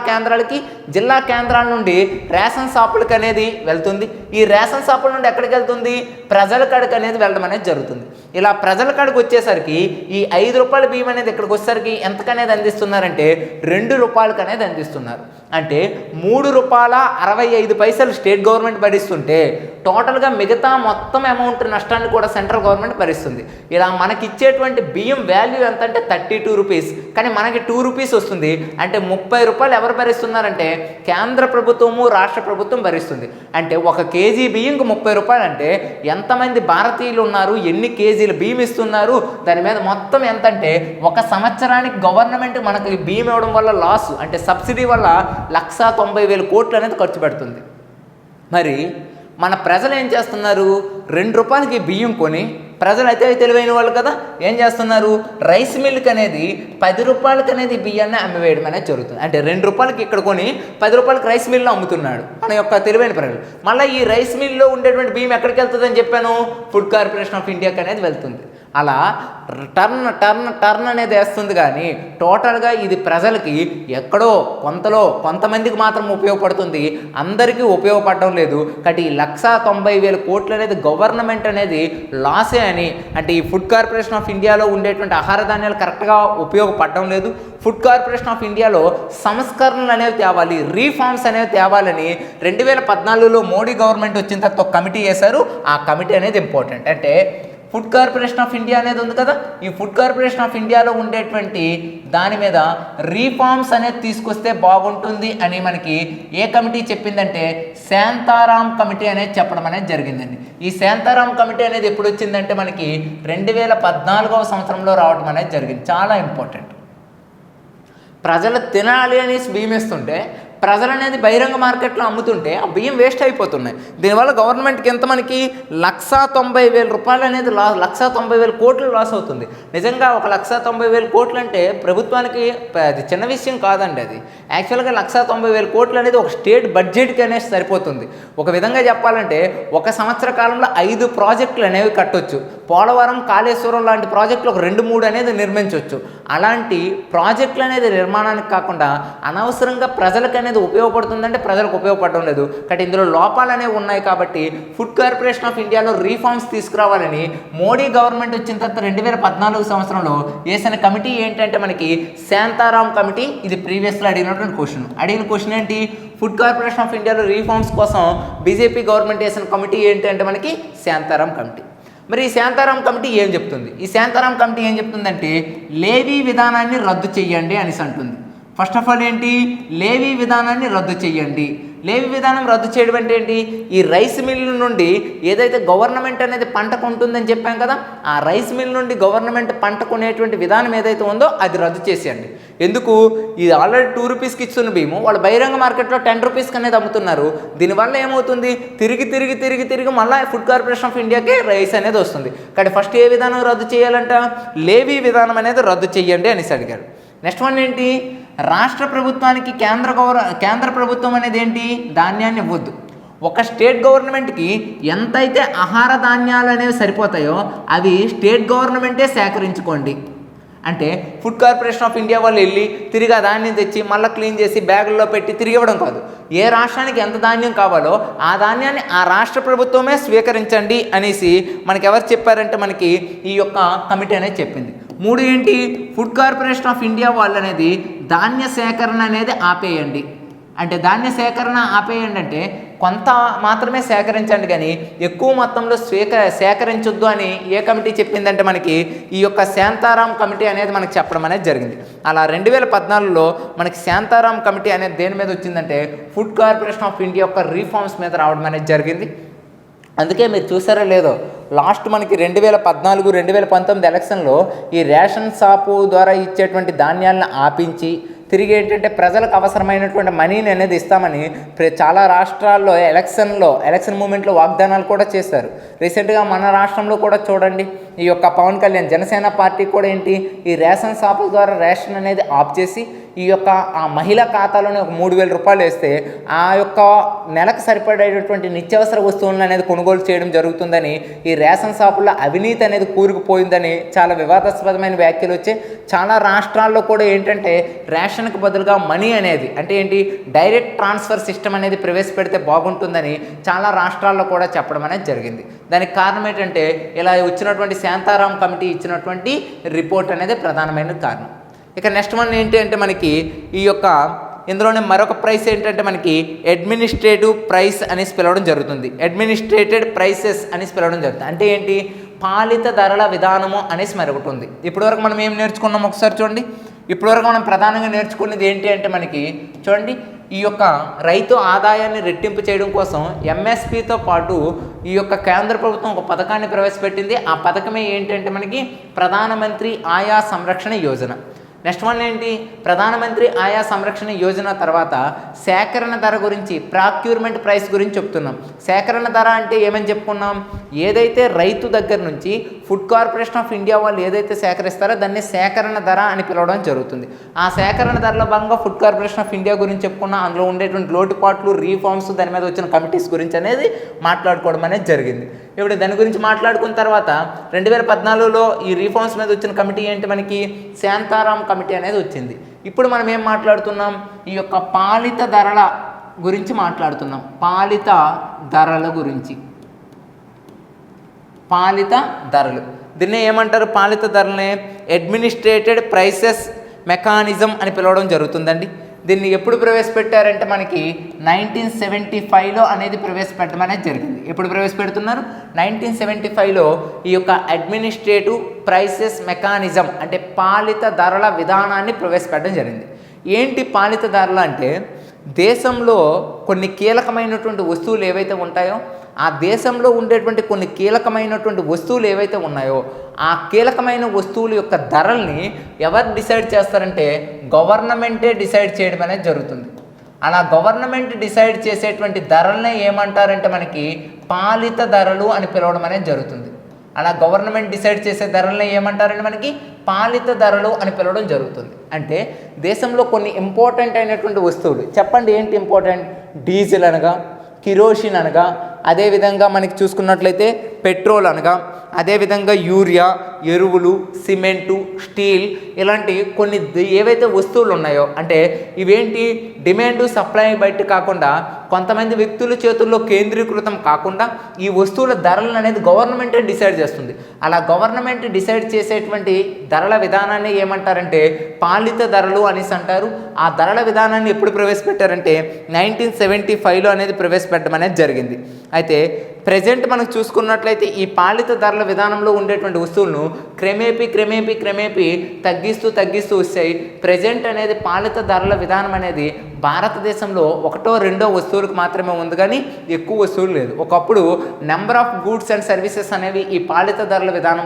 కేంద్రాల నుండి రేషన్ షాపులకి అనేది వెళ్తుంది. ఈ రేషన్ షాపుల నుండి ఎక్కడికి వెళ్తుంది, ప్రజల కాడికి అనేది వెళ్ళడం అనేది జరుగుతుంది. ఇలా ప్రజల కాడికి వచ్చేసరికి ఈ 5 రూపాయల బియ్యం అనేది ఇక్కడికి వచ్చేసరికి ఎంతకనేది అందిస్తున్నారంటే 2 రూపాయలకి అనేది అందిస్తున్నారు. అంటే 3 రూపాయల 65 పైసలు స్టేట్ గవర్నమెంట్ భరిస్తుంటే టోటల్గా మిగతా మొత్తం అమౌంట్ నష్టాన్ని కూడా సెంట్రల్ గవర్నమెంట్ భరిస్తుంది. ఇలా మనకి ఇచ్చేటువంటి బియ్యం వాల్యూ ఎంత అంటే 32 రూపీస్, కానీ మనకి 2 రూపీస్ వస్తుంది. అంటే 30 రూపాయలు ఎవరు భరిస్తున్నారంటే కేంద్ర ప్రభుత్వము రాష్ట్ర ప్రభుత్వం భరిస్తుంది. అంటే 1 కేజీ బియ్యంకి 30 రూపాయలు అంటే ఎంతమంది భారతీయులు ఉన్నారు, ఎన్ని కేజీలు బియ్యం ఇస్తున్నారు, దాని మీద మొత్తం ఎంత అంటే ఒక సంవత్సరానికి గవర్నమెంట్ మనకి బియ్యం ఇవ్వడం వల్ల లాస్ అంటే సబ్సిడీ వల్ల 1,90,000 కోట్లు అనేది ఖర్చు పెడుతుంది. మరి మన ప్రజలు ఏం చేస్తున్నారు, 2 రూపాయలకి బియ్యం కొని, ప్రజలు అయితే తెలివైన వాళ్ళు కదా, ఏం చేస్తున్నారు, రైస్ మిల్క్ అనేది 10 రూపాయలకి అనేది బియ్యాన్ని అమ్మివేయడం అనేది జరుగుతుంది. అంటే 2 రూపాయలకి ఇక్కడ కొని 10 రూపాయలకి రైస్ మిల్లో అమ్ముతున్నాడు మన యొక్క తెలివైన ప్రజలు. మళ్ళీ ఈ రైస్ మిల్లో ఉండేటువంటి బియ్యం ఎక్కడికి వెళ్తుంది అని చెప్పాను, ఫుడ్ కార్పొరేషన్ ఆఫ్ ఇండియాకి అనేది వెళ్తుంది. అలా టర్న్ అనేది వేస్తుంది. కానీ టోటల్గా ఇది ప్రజలకి ఎక్కడో కొంతమందికి మాత్రం ఉపయోగపడుతుంది, అందరికీ ఉపయోగపడడం లేదు. కాబట్టి 1,90,000 కోట్లు అనేది గవర్నమెంట్ అనేది లాసే అని, అంటే ఈ ఫుడ్ కార్పొరేషన్ ఆఫ్ ఇండియాలో ఉండేటువంటి ఆహార ధాన్యాలు కరెక్ట్గా ఉపయోగపడడం లేదు. ఫుడ్ కార్పొరేషన్ ఆఫ్ ఇండియాలో సంస్కరణలు అనేవి తేవాలి, రీఫార్మ్స్ అనేవి తేవాలని 2014లో మోడీ గవర్నమెంట్ వచ్చిన తర్వాత ఒక కమిటీ వేశారు. ఆ కమిటీ అనేది ఇంపార్టెంట్. అంటే ఫుడ్ కార్పొరేషన్ ఆఫ్ ఇండియా అనేది ఉంది కదా, ఈ ఫుడ్ కార్పొరేషన్ ఆఫ్ ఇండియాలో ఉండేటువంటి దాని మీద రీఫార్మ్స్ అనేది తీసుకొస్తే బాగుంటుంది అని మనకి ఏ కమిటీ చెప్పిందంటే శాంతారాం కమిటీ అనేది చెప్పడం అనేది జరిగిందండి. ఈ శాంతారాం కమిటీ అనేది ఎప్పుడు వచ్చిందంటే మనకి 2014వ సంవత్సరంలో రావడం అనేది జరిగింది. చాలా ఇంపార్టెంట్. ప్రజలు తినాలి అని బియ్యం ఇస్తుంటే ప్రజలు అనేది బహిరంగ మార్కెట్లో అమ్ముతుంటే ఆ బియ్యం వేస్ట్ అయిపోతున్నాయి. దీనివల్ల గవర్నమెంట్కి ఎంత మనకి 1,90,000 రూపాయలు అనేది 1,90,000 కోట్లు లాస్ అవుతుంది. నిజంగా 1,90,000 కోట్లు అంటే ప్రభుత్వానికి అది చిన్న విషయం కాదండి. అది యాక్చువల్గా 1,90,000 కోట్లు అనేది ఒక స్టేట్ బడ్జెట్కి అనేది సరిపోతుంది. ఒక విధంగా చెప్పాలంటే ఒక సంవత్సర కాలంలో 5 ప్రాజెక్టులు అనేవి కట్టొచ్చు. పోలవరం, కాళేశ్వరం లాంటి ప్రాజెక్టులు ఒక 2-3 అనేది నిర్మించవచ్చు. అలాంటి ప్రాజెక్టులు అనేది నిర్మాణానికి కాకుండా అనవసరంగా ప్రజలకు అనేది ఉపయోగపడుతుందంటే ప్రజలకు ఉపయోగపడడం లేదు. కాబట్టి ఇందులో లోపాలు అనేవి ఉన్నాయి. కాబట్టి ఫుడ్ కార్పొరేషన్ ఆఫ్ ఇండియాలో రీఫార్మ్స్ తీసుకురావాలని మోడీ గవర్నమెంట్ వచ్చిన తర్వాత 2014 సంవత్సరంలో వేసిన కమిటీ ఏంటంటే మనకి శాంతారాం కమిటీ. ఇది ప్రీవియస్లో అడిగిన క్వశ్చన్ ఏంటి, ఫుడ్ కార్పొరేషన్ ఆఫ్ ఇండియాలో రీఫార్మ్స్ కోసం బీజేపీ గవర్నమెంట్ వేసిన కమిటీ ఏంటంటే మనకి శాంతారాం కమిటీ. మరి ఈ శాంతారాం కమిటీ ఏం చెప్తుంది? ఈ శాంతారాం కమిటీ ఏం చెప్తుందంటే లేవీ విధానాన్ని రద్దు చేయండి అనేసి అంటుంది. ఫస్ట్ ఆఫ్ ఆల్ ఏంటి, లేవీ విధానాన్ని రద్దు చేయండి. లేవీ విధానం రద్దు చేయడం అంటే ఏంటి, ఈ రైస్ మిల్ నుండి ఏదైతే గవర్నమెంట్ అనేది పంట కొంటుందని చెప్పాం కదా, ఆ రైస్ మిల్ నుండి గవర్నమెంట్ పంట కొనేటువంటి విధానం ఏదైతే ఉందో అది రద్దు చేసేయండి. ఎందుకు, ఇది ఆల్రెడీ 2 రూపీస్కి ఇస్తున్న బియ్యము వాళ్ళు బహిరంగ మార్కెట్లో 10 రూపీస్కి అనేది అమ్ముతున్నారు. దీనివల్ల ఏమవుతుంది, తిరిగి మళ్ళీ ఫుడ్ కార్పొరేషన్ ఆఫ్ ఇండియాకే రైస్ అనేది వస్తుంది. కాబట్టి ఫస్ట్ ఏ విధానం రద్దు చేయాలంట, లేవీ విధానం అనేది రద్దు చేయండి అనేసి అడిగారు. నెక్స్ట్ వన్ ఏంటి, రాష్ట్ర ప్రభుత్వానికి కేంద్ర ప్రభుత్వం అనేది ఏంటి, ధాన్యాన్ని ఇవ్వద్దు. ఒక స్టేట్ గవర్నమెంట్కి ఎంతైతే ఆహార ధాన్యాలు అనేవి సరిపోతాయో అవి స్టేట్ గవర్నమెంటే సేకరించుకోండి. అంటే ఫుడ్ కార్పొరేషన్ ఆఫ్ ఇండియా వాళ్ళు వెళ్ళి తిరిగి ఆ ధాన్యం తెచ్చి మళ్ళీ క్లీన్ చేసి బ్యాగుల్లో పెట్టి తిరిగి ఇవ్వడం కాదు. ఏ రాష్ట్రానికి ఎంత ధాన్యం కావాలో ఆ ధాన్యాన్ని ఆ రాష్ట్ర ప్రభుత్వమే స్వీకరించండి అనేసి మనకి ఎవరు చెప్పారంటే మనకి ఈ యొక్క కమిటీ అనేది చెప్పింది. 3 ఏంటి, ఫుడ్ కార్పొరేషన్ ఆఫ్ ఇండియా వాళ్ళు అనేది ధాన్య సేకరణ అనేది ఆపేయండి. అంటే ధాన్య సేకరణ ఆపేయండి అంటే కొంత మాత్రమే సేకరించండి కానీ ఎక్కువ మొత్తంలో సేకరించొద్దు అని ఏ కమిటీ చెప్పిందంటే మనకి ఈ యొక్క శాంతారాం కమిటీ అనేది మనకి చెప్పడం అనేది జరిగింది. అలా 2014లో మనకి శాంతారాం కమిటీ అనేది దేని మీద వచ్చిందంటే ఫుడ్ కార్పొరేషన్ ఆఫ్ ఇండియా యొక్క రీఫార్మ్స్ మీద రావడం అనేది జరిగింది. అందుకే మీరు చూసారో లేదో లాస్ట్ మనకి 2014, 2019 ఎలక్షన్లో ఈ రేషన్ షాపు ద్వారా ఇచ్చేటువంటి ధాన్యాలను ఆపించి తిరిగి ఏంటంటే ప్రజలకు అవసరమైనటువంటి మనీని అనేది ఇస్తామని చాలా రాష్ట్రాల్లో ఎలక్షన్ మూమెంట్లో వాగ్దానాలు కూడా చేశారు. రీసెంట్గా మన రాష్ట్రంలో కూడా చూడండి, ఈ యొక్క పవన్ కళ్యాణ్ జనసేన పార్టీ కూడా ఏంటి ఈ రేషన్ షాపుల ద్వారా రేషన్ అనేది ఆఫ్ చేసి ఈ యొక్క ఆ మహిళా ఖాతాలోనే ఒక 3,000 రూపాయలు వేస్తే ఆ యొక్క నెలకు సరిపడేటటువంటి నిత్యావసర వస్తువులను అనేది కొనుగోలు చేయడం జరుగుతుందని, ఈ రేషన్ షాపుల్లో అవినీతి అనేది కూరుకుపోయిందని చాలా వివాదాస్పదమైన వ్యాఖ్యలు వచ్చాయి. చాలా రాష్ట్రాల్లో కూడా ఏంటంటే రేషన్కి బదులుగా మనీ అనేది అంటే ఏంటి డైరెక్ట్ ట్రాన్స్ఫర్ సిస్టమ్ అనేది ప్రవేశపెడితే బాగుంటుందని చాలా రాష్ట్రాల్లో కూడా చెప్పడం అనేది జరిగింది. దానికి కారణం ఏంటంటే ఇలా వచ్చినటువంటి శాంతారాం కమిటీ ఇచ్చినటువంటి రిపోర్ట్ అనేది ప్రధానమైన కారణం. ఇక నెక్స్ట్ వన్ ఏంటి అంటే మనకి ఈ యొక్క ఇందులోనే మరొక ప్రైస్ ఏంటంటే మనకి అడ్మినిస్ట్రేటివ్ ప్రైస్ అనేసి పిలవడం జరుగుతుంది. అడ్మినిస్ట్రేటెడ్ ప్రైసెస్ అనేసి పిలవడం జరుగుతుంది. అంటే ఏంటి, పాలిత ధరల విధానము అనేసి మరొకటి ఉంది. ఇప్పటివరకు మనం ఏం నేర్చుకున్నాం ఒకసారి చూడండి. ఇప్పటివరకు మనం ప్రధానంగా నేర్చుకున్నది ఏంటి అంటే మనకి చూడండి, ఈ యొక్క రైతు ఆదాయాన్ని రెట్టింపు చేయడం కోసం ఎంఎస్పితో పాటు ఈ యొక్క కేంద్ర ప్రభుత్వం ఒక పథకాన్ని ప్రవేశపెట్టింది. ఆ పథకమే ఏంటంటే మనకి ప్రధానమంత్రి ఆయా సంరక్షణ యోజన. నెక్స్ట్ వన్ ఏంటి, ప్రధానమంత్రి ఆయా సంరక్షణ యోజన తర్వాత సేకరణ ధర గురించి ప్రాక్యూర్మెంట్ ప్రైస్ గురించి చెప్తున్నాం. సేకరణ ధర అంటే ఏమని చెప్పుకున్నాం, ఏదైతే రైతు దగ్గర నుంచి ఫుడ్ కార్పొరేషన్ ఆఫ్ ఇండియా వాళ్ళు ఏదైతే సేకరిస్తారో దాన్ని సేకరణ ధర అని పిలవడం జరుగుతుంది. ఆ సేకరణ ధరలో భాగంగా ఫుడ్ కార్పొరేషన్ ఆఫ్ ఇండియా గురించి చెప్పుకున్నాం. అందులో ఉండేటువంటి లోటుపాట్లు, రీఫార్మ్స్, దాని మీద వచ్చిన కమిటీస్ గురించి అనేది మాట్లాడుకోవడం అనేది జరిగింది. ఇప్పుడు దాని గురించి మాట్లాడుకున్న తర్వాత 2014లో ఈ రీఫార్మ్స్ మీద వచ్చిన కమిటీ ఏంటి మనకి శాంతారాం కమిటీ అనేది వచ్చింది. ఇప్పుడు మనం ఏం మాట్లాడుతున్నాం, ఈ యొక్క పాలిత ధరల గురించి మాట్లాడుతున్నాం. పాలిత ధరల గురించి, పాలిత ధరలు దీన్ని ఏమంటారు, పాలిత ధరలనే అడ్మినిస్ట్రేటెడ్ ప్రైసెస్ మెకానిజం అని పిలవడం జరుగుతుందండి. దీన్ని ఎప్పుడు ప్రవేశపెట్టారంటే మనకి 1975లో అనేది ప్రవేశపెట్టడం అనేది జరిగింది. ఎప్పుడు ప్రవేశపెడుతున్నారు, 1975లో ఈ యొక్క అడ్మినిస్ట్రేటివ్ ప్రైసెస్ మెకానిజం అంటే పాలిత ధరల విధానాన్ని ప్రవేశపెట్టడం జరిగింది. ఏంటి పాలిత ధరలు అంటే, దేశంలో కొన్ని కీలకమైనటువంటి వస్తువులు ఏవైతే ఉంటాయో ఆ దేశంలో ఉండేటువంటి కొన్ని కీలకమైనటువంటి వస్తువులు ఏవైతే ఉన్నాయో ఆ కీలకమైన వస్తువుల యొక్క ధరల్ని ఎవరు డిసైడ్ చేస్తారంటే గవర్నమెంటే డిసైడ్ చేయడం అనేది జరుగుతుంది. అలా గవర్నమెంట్ డిసైడ్ చేసేటువంటి ధరలనే ఏమంటారంటే మనకి పాలిత ధరలు అని పిలవడం అనేది జరుగుతుంది. అలా గవర్నమెంట్ డిసైడ్ చేసే ధరలనే ఏమంటారంటే మనకి పాలిత ధరలు అని పిలవడం జరుగుతుంది. అంటే దేశంలో కొన్ని ఇంపార్టెంట్ అయినటువంటి వస్తువులు చెప్పండి ఏంటి ఇంపార్టెంట్? డీజిల్ అనగా, కిరోసిన్ అనగా, అదేవిధంగా మనకి చూసుకున్నట్లయితే పెట్రోల్ అనగా, అదేవిధంగా యూరియా, ఎరువులు, సిమెంటు, స్టీల్ ఇలాంటి కొన్ని ఏవైతే వస్తువులు ఉన్నాయో అంటే ఇవేంటి డిమాండ్ సప్లై బయట కాకుండా కొంతమంది వ్యక్తుల చేతుల్లో కేంద్రీకృతం కాకుండా ఈ వస్తువుల ధరలను అనేది గవర్నమెంటే డిసైడ్ చేస్తుంది. అలా గవర్నమెంట్ డిసైడ్ చేసేటువంటి ధరల విధానాన్ని ఏమంటారంటే పాలిత ధరలు అనేసి అంటారు. ఆ ధరల విధానాన్ని ఎప్పుడు ప్రవేశపెట్టారంటే 1975లో అనేది ప్రవేశపెట్టడం అనేది జరిగింది. అయితే ప్రజెంట్ మనకు చూసుకున్నట్లయితే ఈ పాలిత ధరల విధానంలో ఉండేటువంటి వస్తువులను క్రమేపీ తగ్గిస్తూ వస్తాయి. ప్రజెంట్ అనేది పాలిత ధరల విధానం అనేది భారతదేశంలో 1, 2 వస్తువులకు మాత్రమే ఉంది, కానీ ఎక్కువ వస్తువులు లేదు. ఒకప్పుడు number of goods and services అనేవి ఈ పాలిత ధరల విధానం